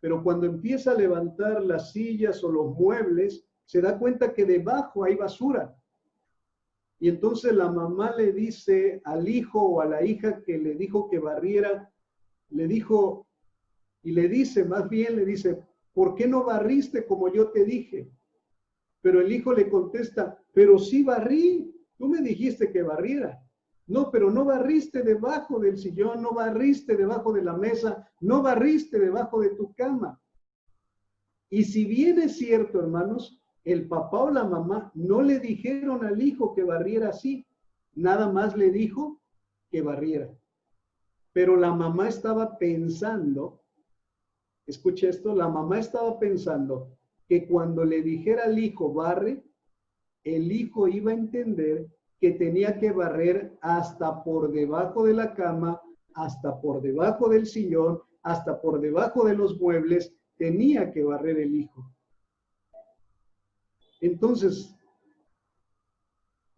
Pero cuando empieza a levantar las sillas o los muebles, se da cuenta que debajo hay basura. Y entonces la mamá le dice al hijo o a la hija que le dijo que barriera, le dice, ¿por qué no barriste como yo te dije? Pero el hijo le contesta, pero sí barrí, tú me dijiste que barriera. No, pero no barriste debajo del sillón, no barriste debajo de la mesa, no barriste debajo de tu cama. Y si bien es cierto, hermanos, el papá o la mamá no le dijeron al hijo que barriera así, nada más le dijo que barriera. Pero la mamá estaba pensando escuche esto, la mamá estaba pensando que cuando le dijera al hijo barre, el hijo iba a entender que tenía que barrer hasta por debajo de la cama, hasta por debajo del sillón, hasta por debajo de los muebles, tenía que barrer el hijo. Entonces,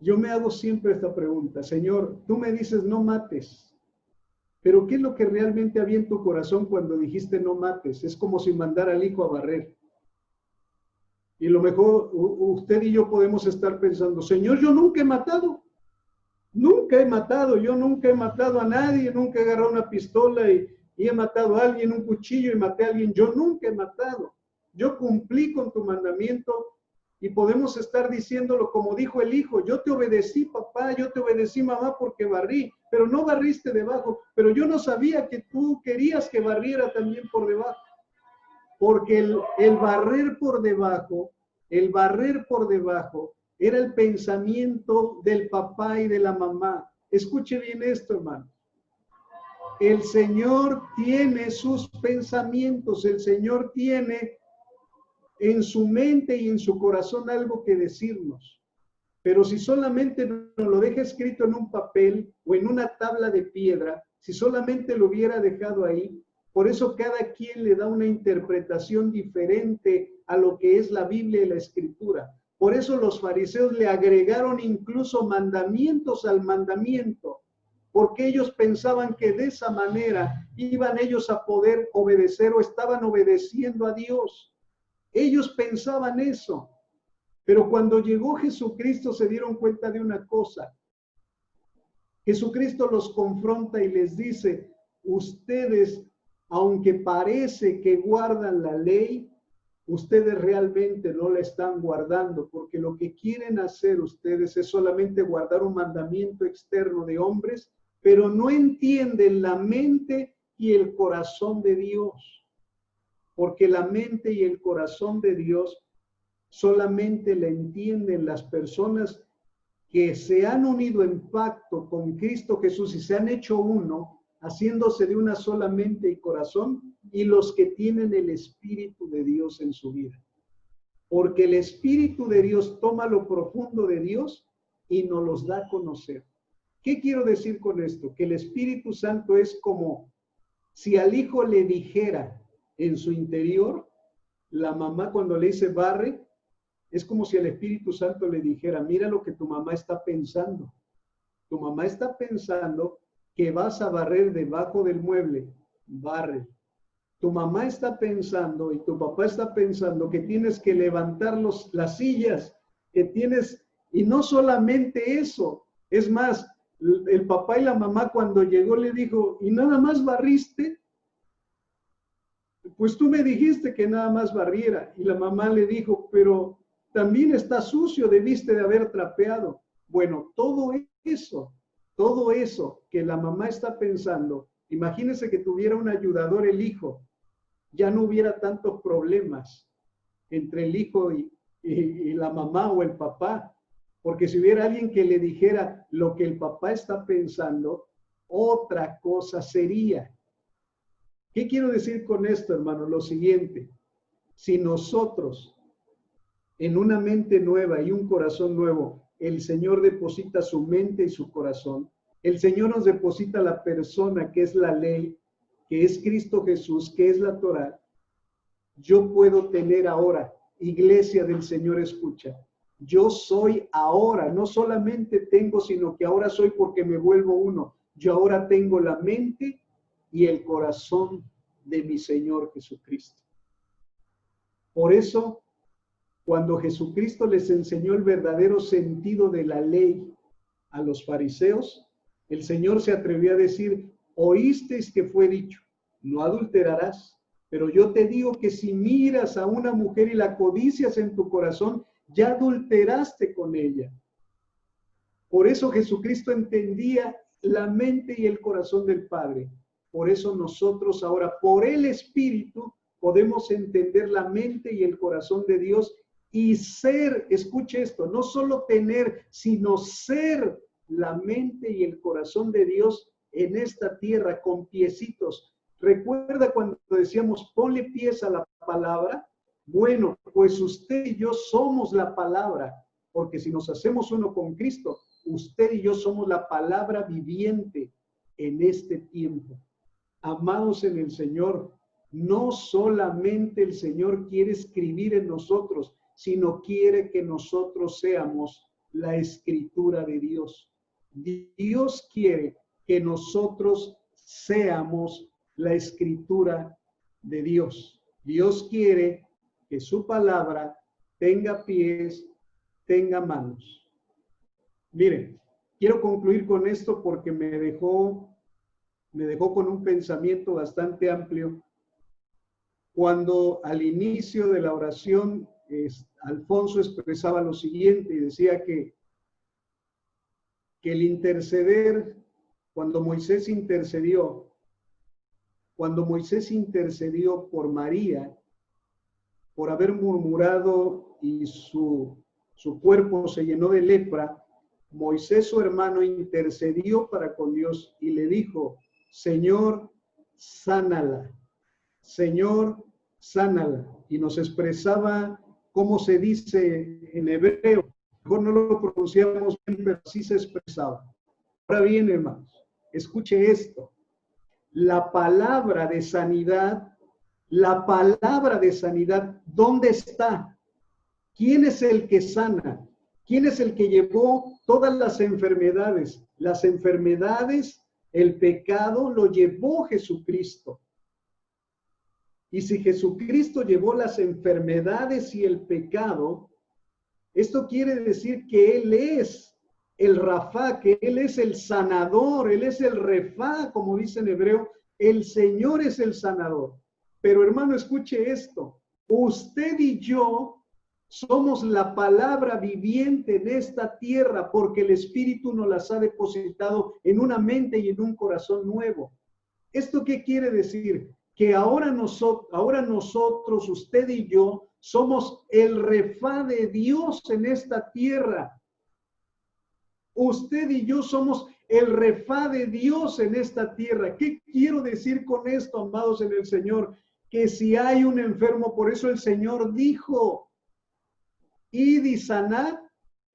yo me hago siempre esta pregunta, Señor, tú me dices no mates, pero ¿qué es lo que realmente había en tu corazón cuando dijiste no mates? Es como si mandara al hijo a barrer. Y lo mejor, usted y yo podemos estar pensando, Señor, yo nunca he matado. Yo nunca he matado a nadie, nunca he agarrado una pistola y he matado a alguien, un cuchillo y maté a alguien. Yo nunca he matado. Yo cumplí con tu mandamiento y podemos estar diciéndolo como dijo el hijo. Yo te obedecí, papá, yo te obedecí, mamá, porque barrí, pero no barriste debajo. Pero yo no sabía que tú querías que barriera también por debajo. Porque el barrer por debajo era el pensamiento del papá y de la mamá. Escuche bien esto, hermano. El Señor tiene sus pensamientos, el Señor tiene en su mente y en su corazón algo que decirnos. Pero si solamente nos lo deja escrito en un papel o en una tabla de piedra, si solamente lo hubiera dejado ahí, por eso cada quien le da una interpretación diferente a lo que es la Biblia y la Escritura. Por eso los fariseos le agregaron incluso mandamientos al mandamiento, porque ellos pensaban que de esa manera iban ellos a poder obedecer o estaban obedeciendo a Dios. Ellos pensaban eso. Pero cuando llegó Jesucristo se dieron cuenta de una cosa. Jesucristo los confronta y les dice, ustedes, aunque parece que guardan la ley, ustedes realmente no la están guardando, porque lo que quieren hacer ustedes es solamente guardar un mandamiento externo de hombres, pero no entienden la mente y el corazón de Dios, porque la mente y el corazón de Dios solamente la entienden las personas que se han unido en pacto con Cristo Jesús y se han hecho uno, haciéndose de una sola mente y corazón, y los que tienen el Espíritu de Dios en su vida. Porque el Espíritu de Dios toma lo profundo de Dios y nos los da a conocer. ¿Qué quiero decir con esto? Que el Espíritu Santo es como si al hijo le dijera en su interior, la mamá cuando le dice barre, es como si el Espíritu Santo le dijera, mira lo que tu mamá está pensando. Tu mamá está pensando que vas a barrer debajo del mueble, barre. Tu mamá está pensando y tu papá está pensando que tienes que levantar las sillas, que tienes, y no solamente eso, es más, el papá y la mamá cuando llegó le dijo, ¿y nada más barriste? Pues tú me dijiste que nada más barriera. Y la mamá le dijo, pero también está sucio, debiste de haber trapeado. Bueno, todo eso que la mamá está pensando, imagínese que tuviera un ayudador el hijo, ya no hubiera tantos problemas entre el hijo y la mamá o el papá, porque si hubiera alguien que le dijera lo que el papá está pensando, otra cosa sería. ¿Qué quiero decir con esto, hermano? Lo siguiente, si nosotros en una mente nueva y un corazón nuevo, el Señor deposita su mente y su corazón, el Señor nos deposita la persona que es la ley, que es Cristo Jesús, que es la Torá, yo puedo tener ahora, iglesia del Señor, escucha, yo soy ahora, no solamente tengo, sino que ahora soy porque me vuelvo uno, yo ahora tengo la mente y el corazón de mi Señor Jesucristo. Por eso, cuando Jesucristo les enseñó el verdadero sentido de la ley a los fariseos, el Señor se atrevió a decir, oísteis que fue dicho, no adulterarás, pero yo te digo que si miras a una mujer y la codicias en tu corazón, ya adulteraste con ella. Por eso Jesucristo entendía la mente y el corazón del Padre. Por eso nosotros ahora, por el Espíritu, podemos entender la mente y el corazón de Dios y ser, escuche esto, no solo tener, sino ser la mente y el corazón de Dios en esta tierra con piecitos. ¿Recuerda cuando decíamos ponle pies a la palabra? Bueno, pues usted y yo somos la palabra, porque si nos hacemos uno con Cristo, usted y yo somos la palabra viviente en este tiempo. Amados en el Señor, no solamente el Señor quiere escribir en nosotros, sino quiere que nosotros seamos la escritura de Dios. Dios quiere que nosotros seamos la escritura de Dios. Dios quiere que su palabra tenga pies, tenga manos. Miren, quiero concluir con esto porque me dejó con un pensamiento bastante amplio. Cuando al inicio de la oración, Alfonso expresaba lo siguiente y decía que el interceder, cuando Moisés intercedió por María, por haber murmurado y su cuerpo se llenó de lepra, Moisés, su hermano, intercedió para con Dios y le dijo, Señor, sánala. Señor, sánala. Y nos expresaba cómo se dice en hebreo. Mejor no lo pronunciamos bien, pero así se expresaba. Ahora bien, hermanos, escuche esto. La palabra de sanidad, ¿dónde está? ¿Quién es el que sana? ¿Quién es el que llevó todas las enfermedades? Las enfermedades, el pecado, lo llevó Jesucristo. Y si Jesucristo llevó las enfermedades y el pecado, esto quiere decir que Él es el Rafa, que Él es el sanador, Él es el Refá, como dice en hebreo, el Señor es el sanador. Pero hermano, escuche esto, usted y yo somos la palabra viviente en esta tierra porque el Espíritu nos las ha depositado en una mente y en un corazón nuevo. ¿Esto qué quiere decir? Que ahora nosotros, usted y yo, somos el Refá de Dios en esta tierra. Usted y yo somos el Refá de Dios en esta tierra. ¿Qué quiero decir con esto, amados en el Señor? Que si hay un enfermo, por eso el Señor dijo, id y sanad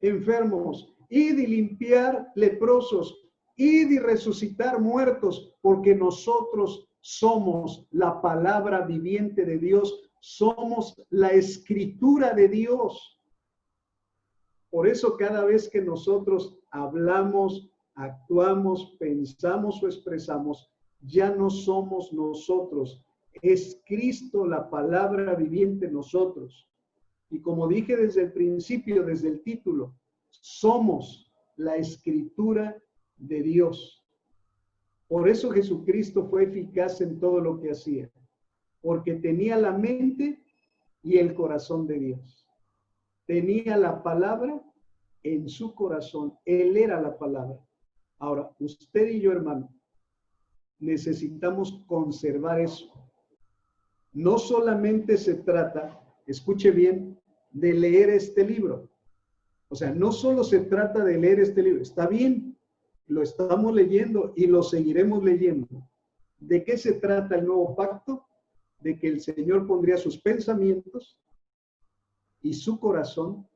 enfermos, id y limpiar leprosos, id y resucitar muertos, porque nosotros somos la palabra viviente de Dios, somos la escritura de Dios. Por eso cada vez que nosotros hablamos, actuamos, pensamos o expresamos, ya no somos nosotros, es Cristo la palabra viviente en nosotros. Y como dije desde el principio, desde el título, somos la escritura de Dios. Por eso Jesucristo fue eficaz en todo lo que hacía, porque tenía la mente y el corazón de Dios. Tenía la palabra en su corazón. Él era la palabra. Ahora, usted y yo, hermano, necesitamos conservar eso. No solamente se trata, escuche bien, de leer este libro. O sea, no solo se trata de leer este libro. Está bien, lo estamos leyendo y lo seguiremos leyendo. ¿De qué se trata el nuevo pacto? De que el Señor pondría sus pensamientos y su corazón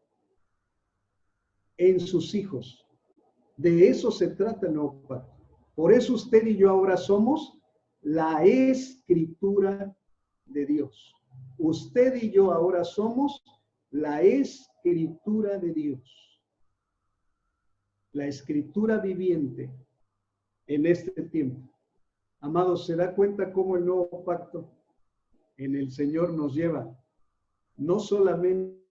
en sus hijos. De eso se trata el nuevo pacto. Por eso usted y yo ahora somos la escritura de Dios. Usted y yo ahora somos la escritura de Dios. La escritura viviente en este tiempo. Amados, ¿se da cuenta cómo el nuevo pacto en el Señor nos lleva no solamente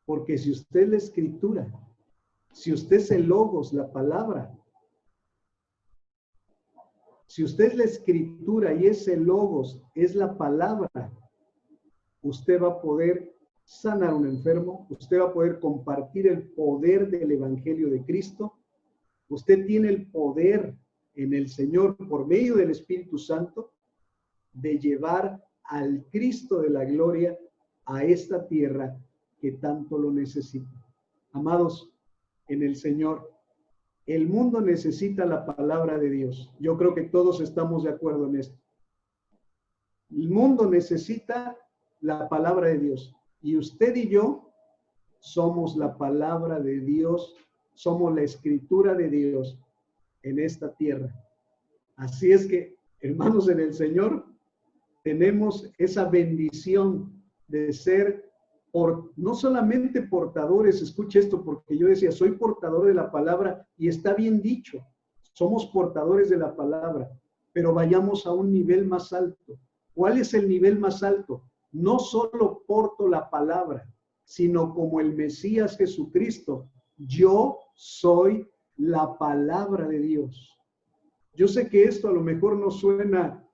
porque si usted es la escritura, si usted es el logos, la palabra, si usted es la escritura y ese logos es la palabra, usted va a poder sanar a un enfermo, usted va a poder compartir el poder del Evangelio de Cristo, usted tiene el poder en el Señor por medio del Espíritu Santo de llevar al Cristo de la gloria a esta tierra que tanto lo necesita. Amados, en el Señor, el mundo necesita la palabra de Dios. Yo creo que todos estamos de acuerdo en esto. El mundo necesita la palabra de Dios. Y usted y yo somos la palabra de Dios, somos la escritura de Dios en esta tierra. Así es que, hermanos en el Señor, tenemos esa bendición de ser no solamente portadores, escuche esto, porque yo decía, soy portador de la palabra y está bien dicho, somos portadores de la palabra, pero vayamos a un nivel más alto. ¿Cuál es el nivel más alto? No solo porto la palabra, sino como el Mesías Jesucristo, yo soy la palabra de Dios. Yo sé que esto a lo mejor nos suena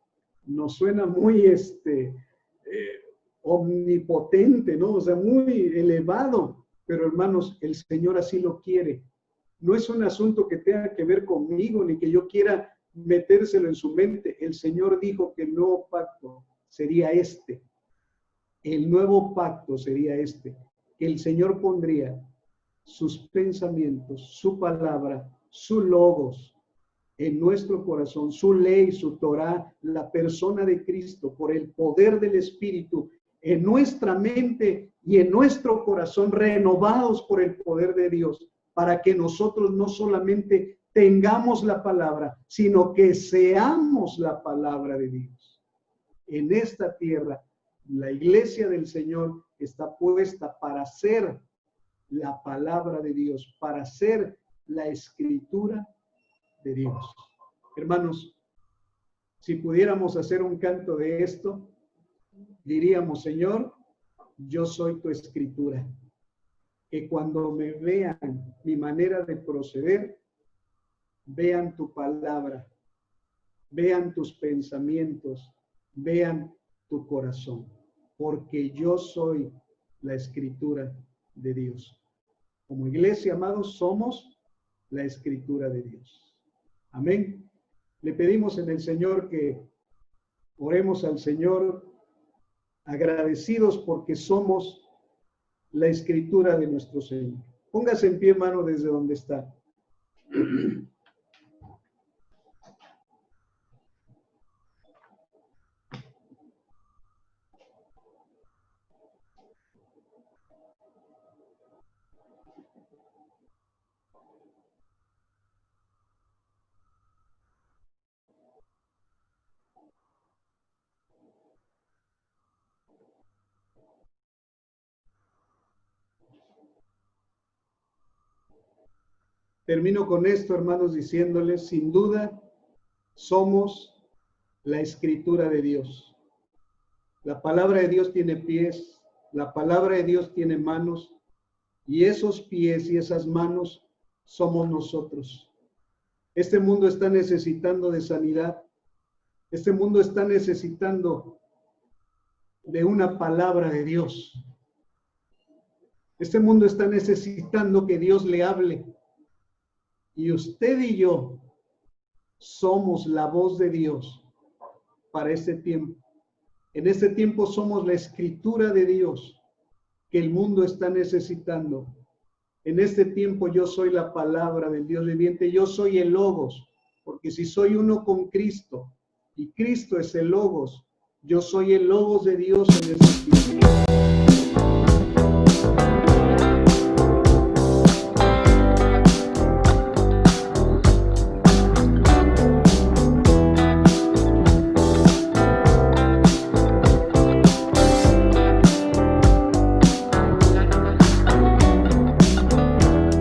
muy omnipotente, ¿no? O sea, muy elevado, pero hermanos, el Señor así lo quiere. No es un asunto que tenga que ver conmigo, ni que yo quiera metérselo en su mente. El Señor dijo que el nuevo pacto sería este. El nuevo pacto sería este, que el Señor pondría sus pensamientos, su palabra, su logos en nuestro corazón, su ley, su Torah, la persona de Cristo, por el poder del Espíritu, en nuestra mente y en nuestro corazón, renovados por el poder de Dios, para que nosotros no solamente tengamos la palabra, sino que seamos la palabra de Dios. En esta tierra, la iglesia del Señor está puesta para ser la palabra de Dios, para ser la escritura de Dios. Hermanos, si pudiéramos hacer un canto de esto, diríamos, Señor, yo soy tu escritura. Que cuando me vean mi manera de proceder, vean tu palabra, vean tus pensamientos, vean tu corazón, porque yo soy la escritura de Dios. Como iglesia, amados, somos la escritura de Dios. Amén. Le pedimos en el Señor que oremos al Señor agradecidos porque somos la escritura de nuestro Señor. Póngase en pie, hermano, desde donde está. Termino con esto, hermanos, diciéndoles, sin duda, somos la escritura de Dios. La palabra de Dios tiene pies, la palabra de Dios tiene manos, y esos pies y esas manos somos nosotros. Este mundo está necesitando de sanidad. Este mundo está necesitando de una palabra de Dios. Este mundo está necesitando que Dios le hable. Y usted y yo somos la voz de Dios para este tiempo. En este tiempo somos la escritura de Dios que el mundo está necesitando. En este tiempo yo soy la palabra del Dios viviente, yo soy el Logos, porque si soy uno con Cristo y Cristo es el Logos, yo soy el Logos de Dios en este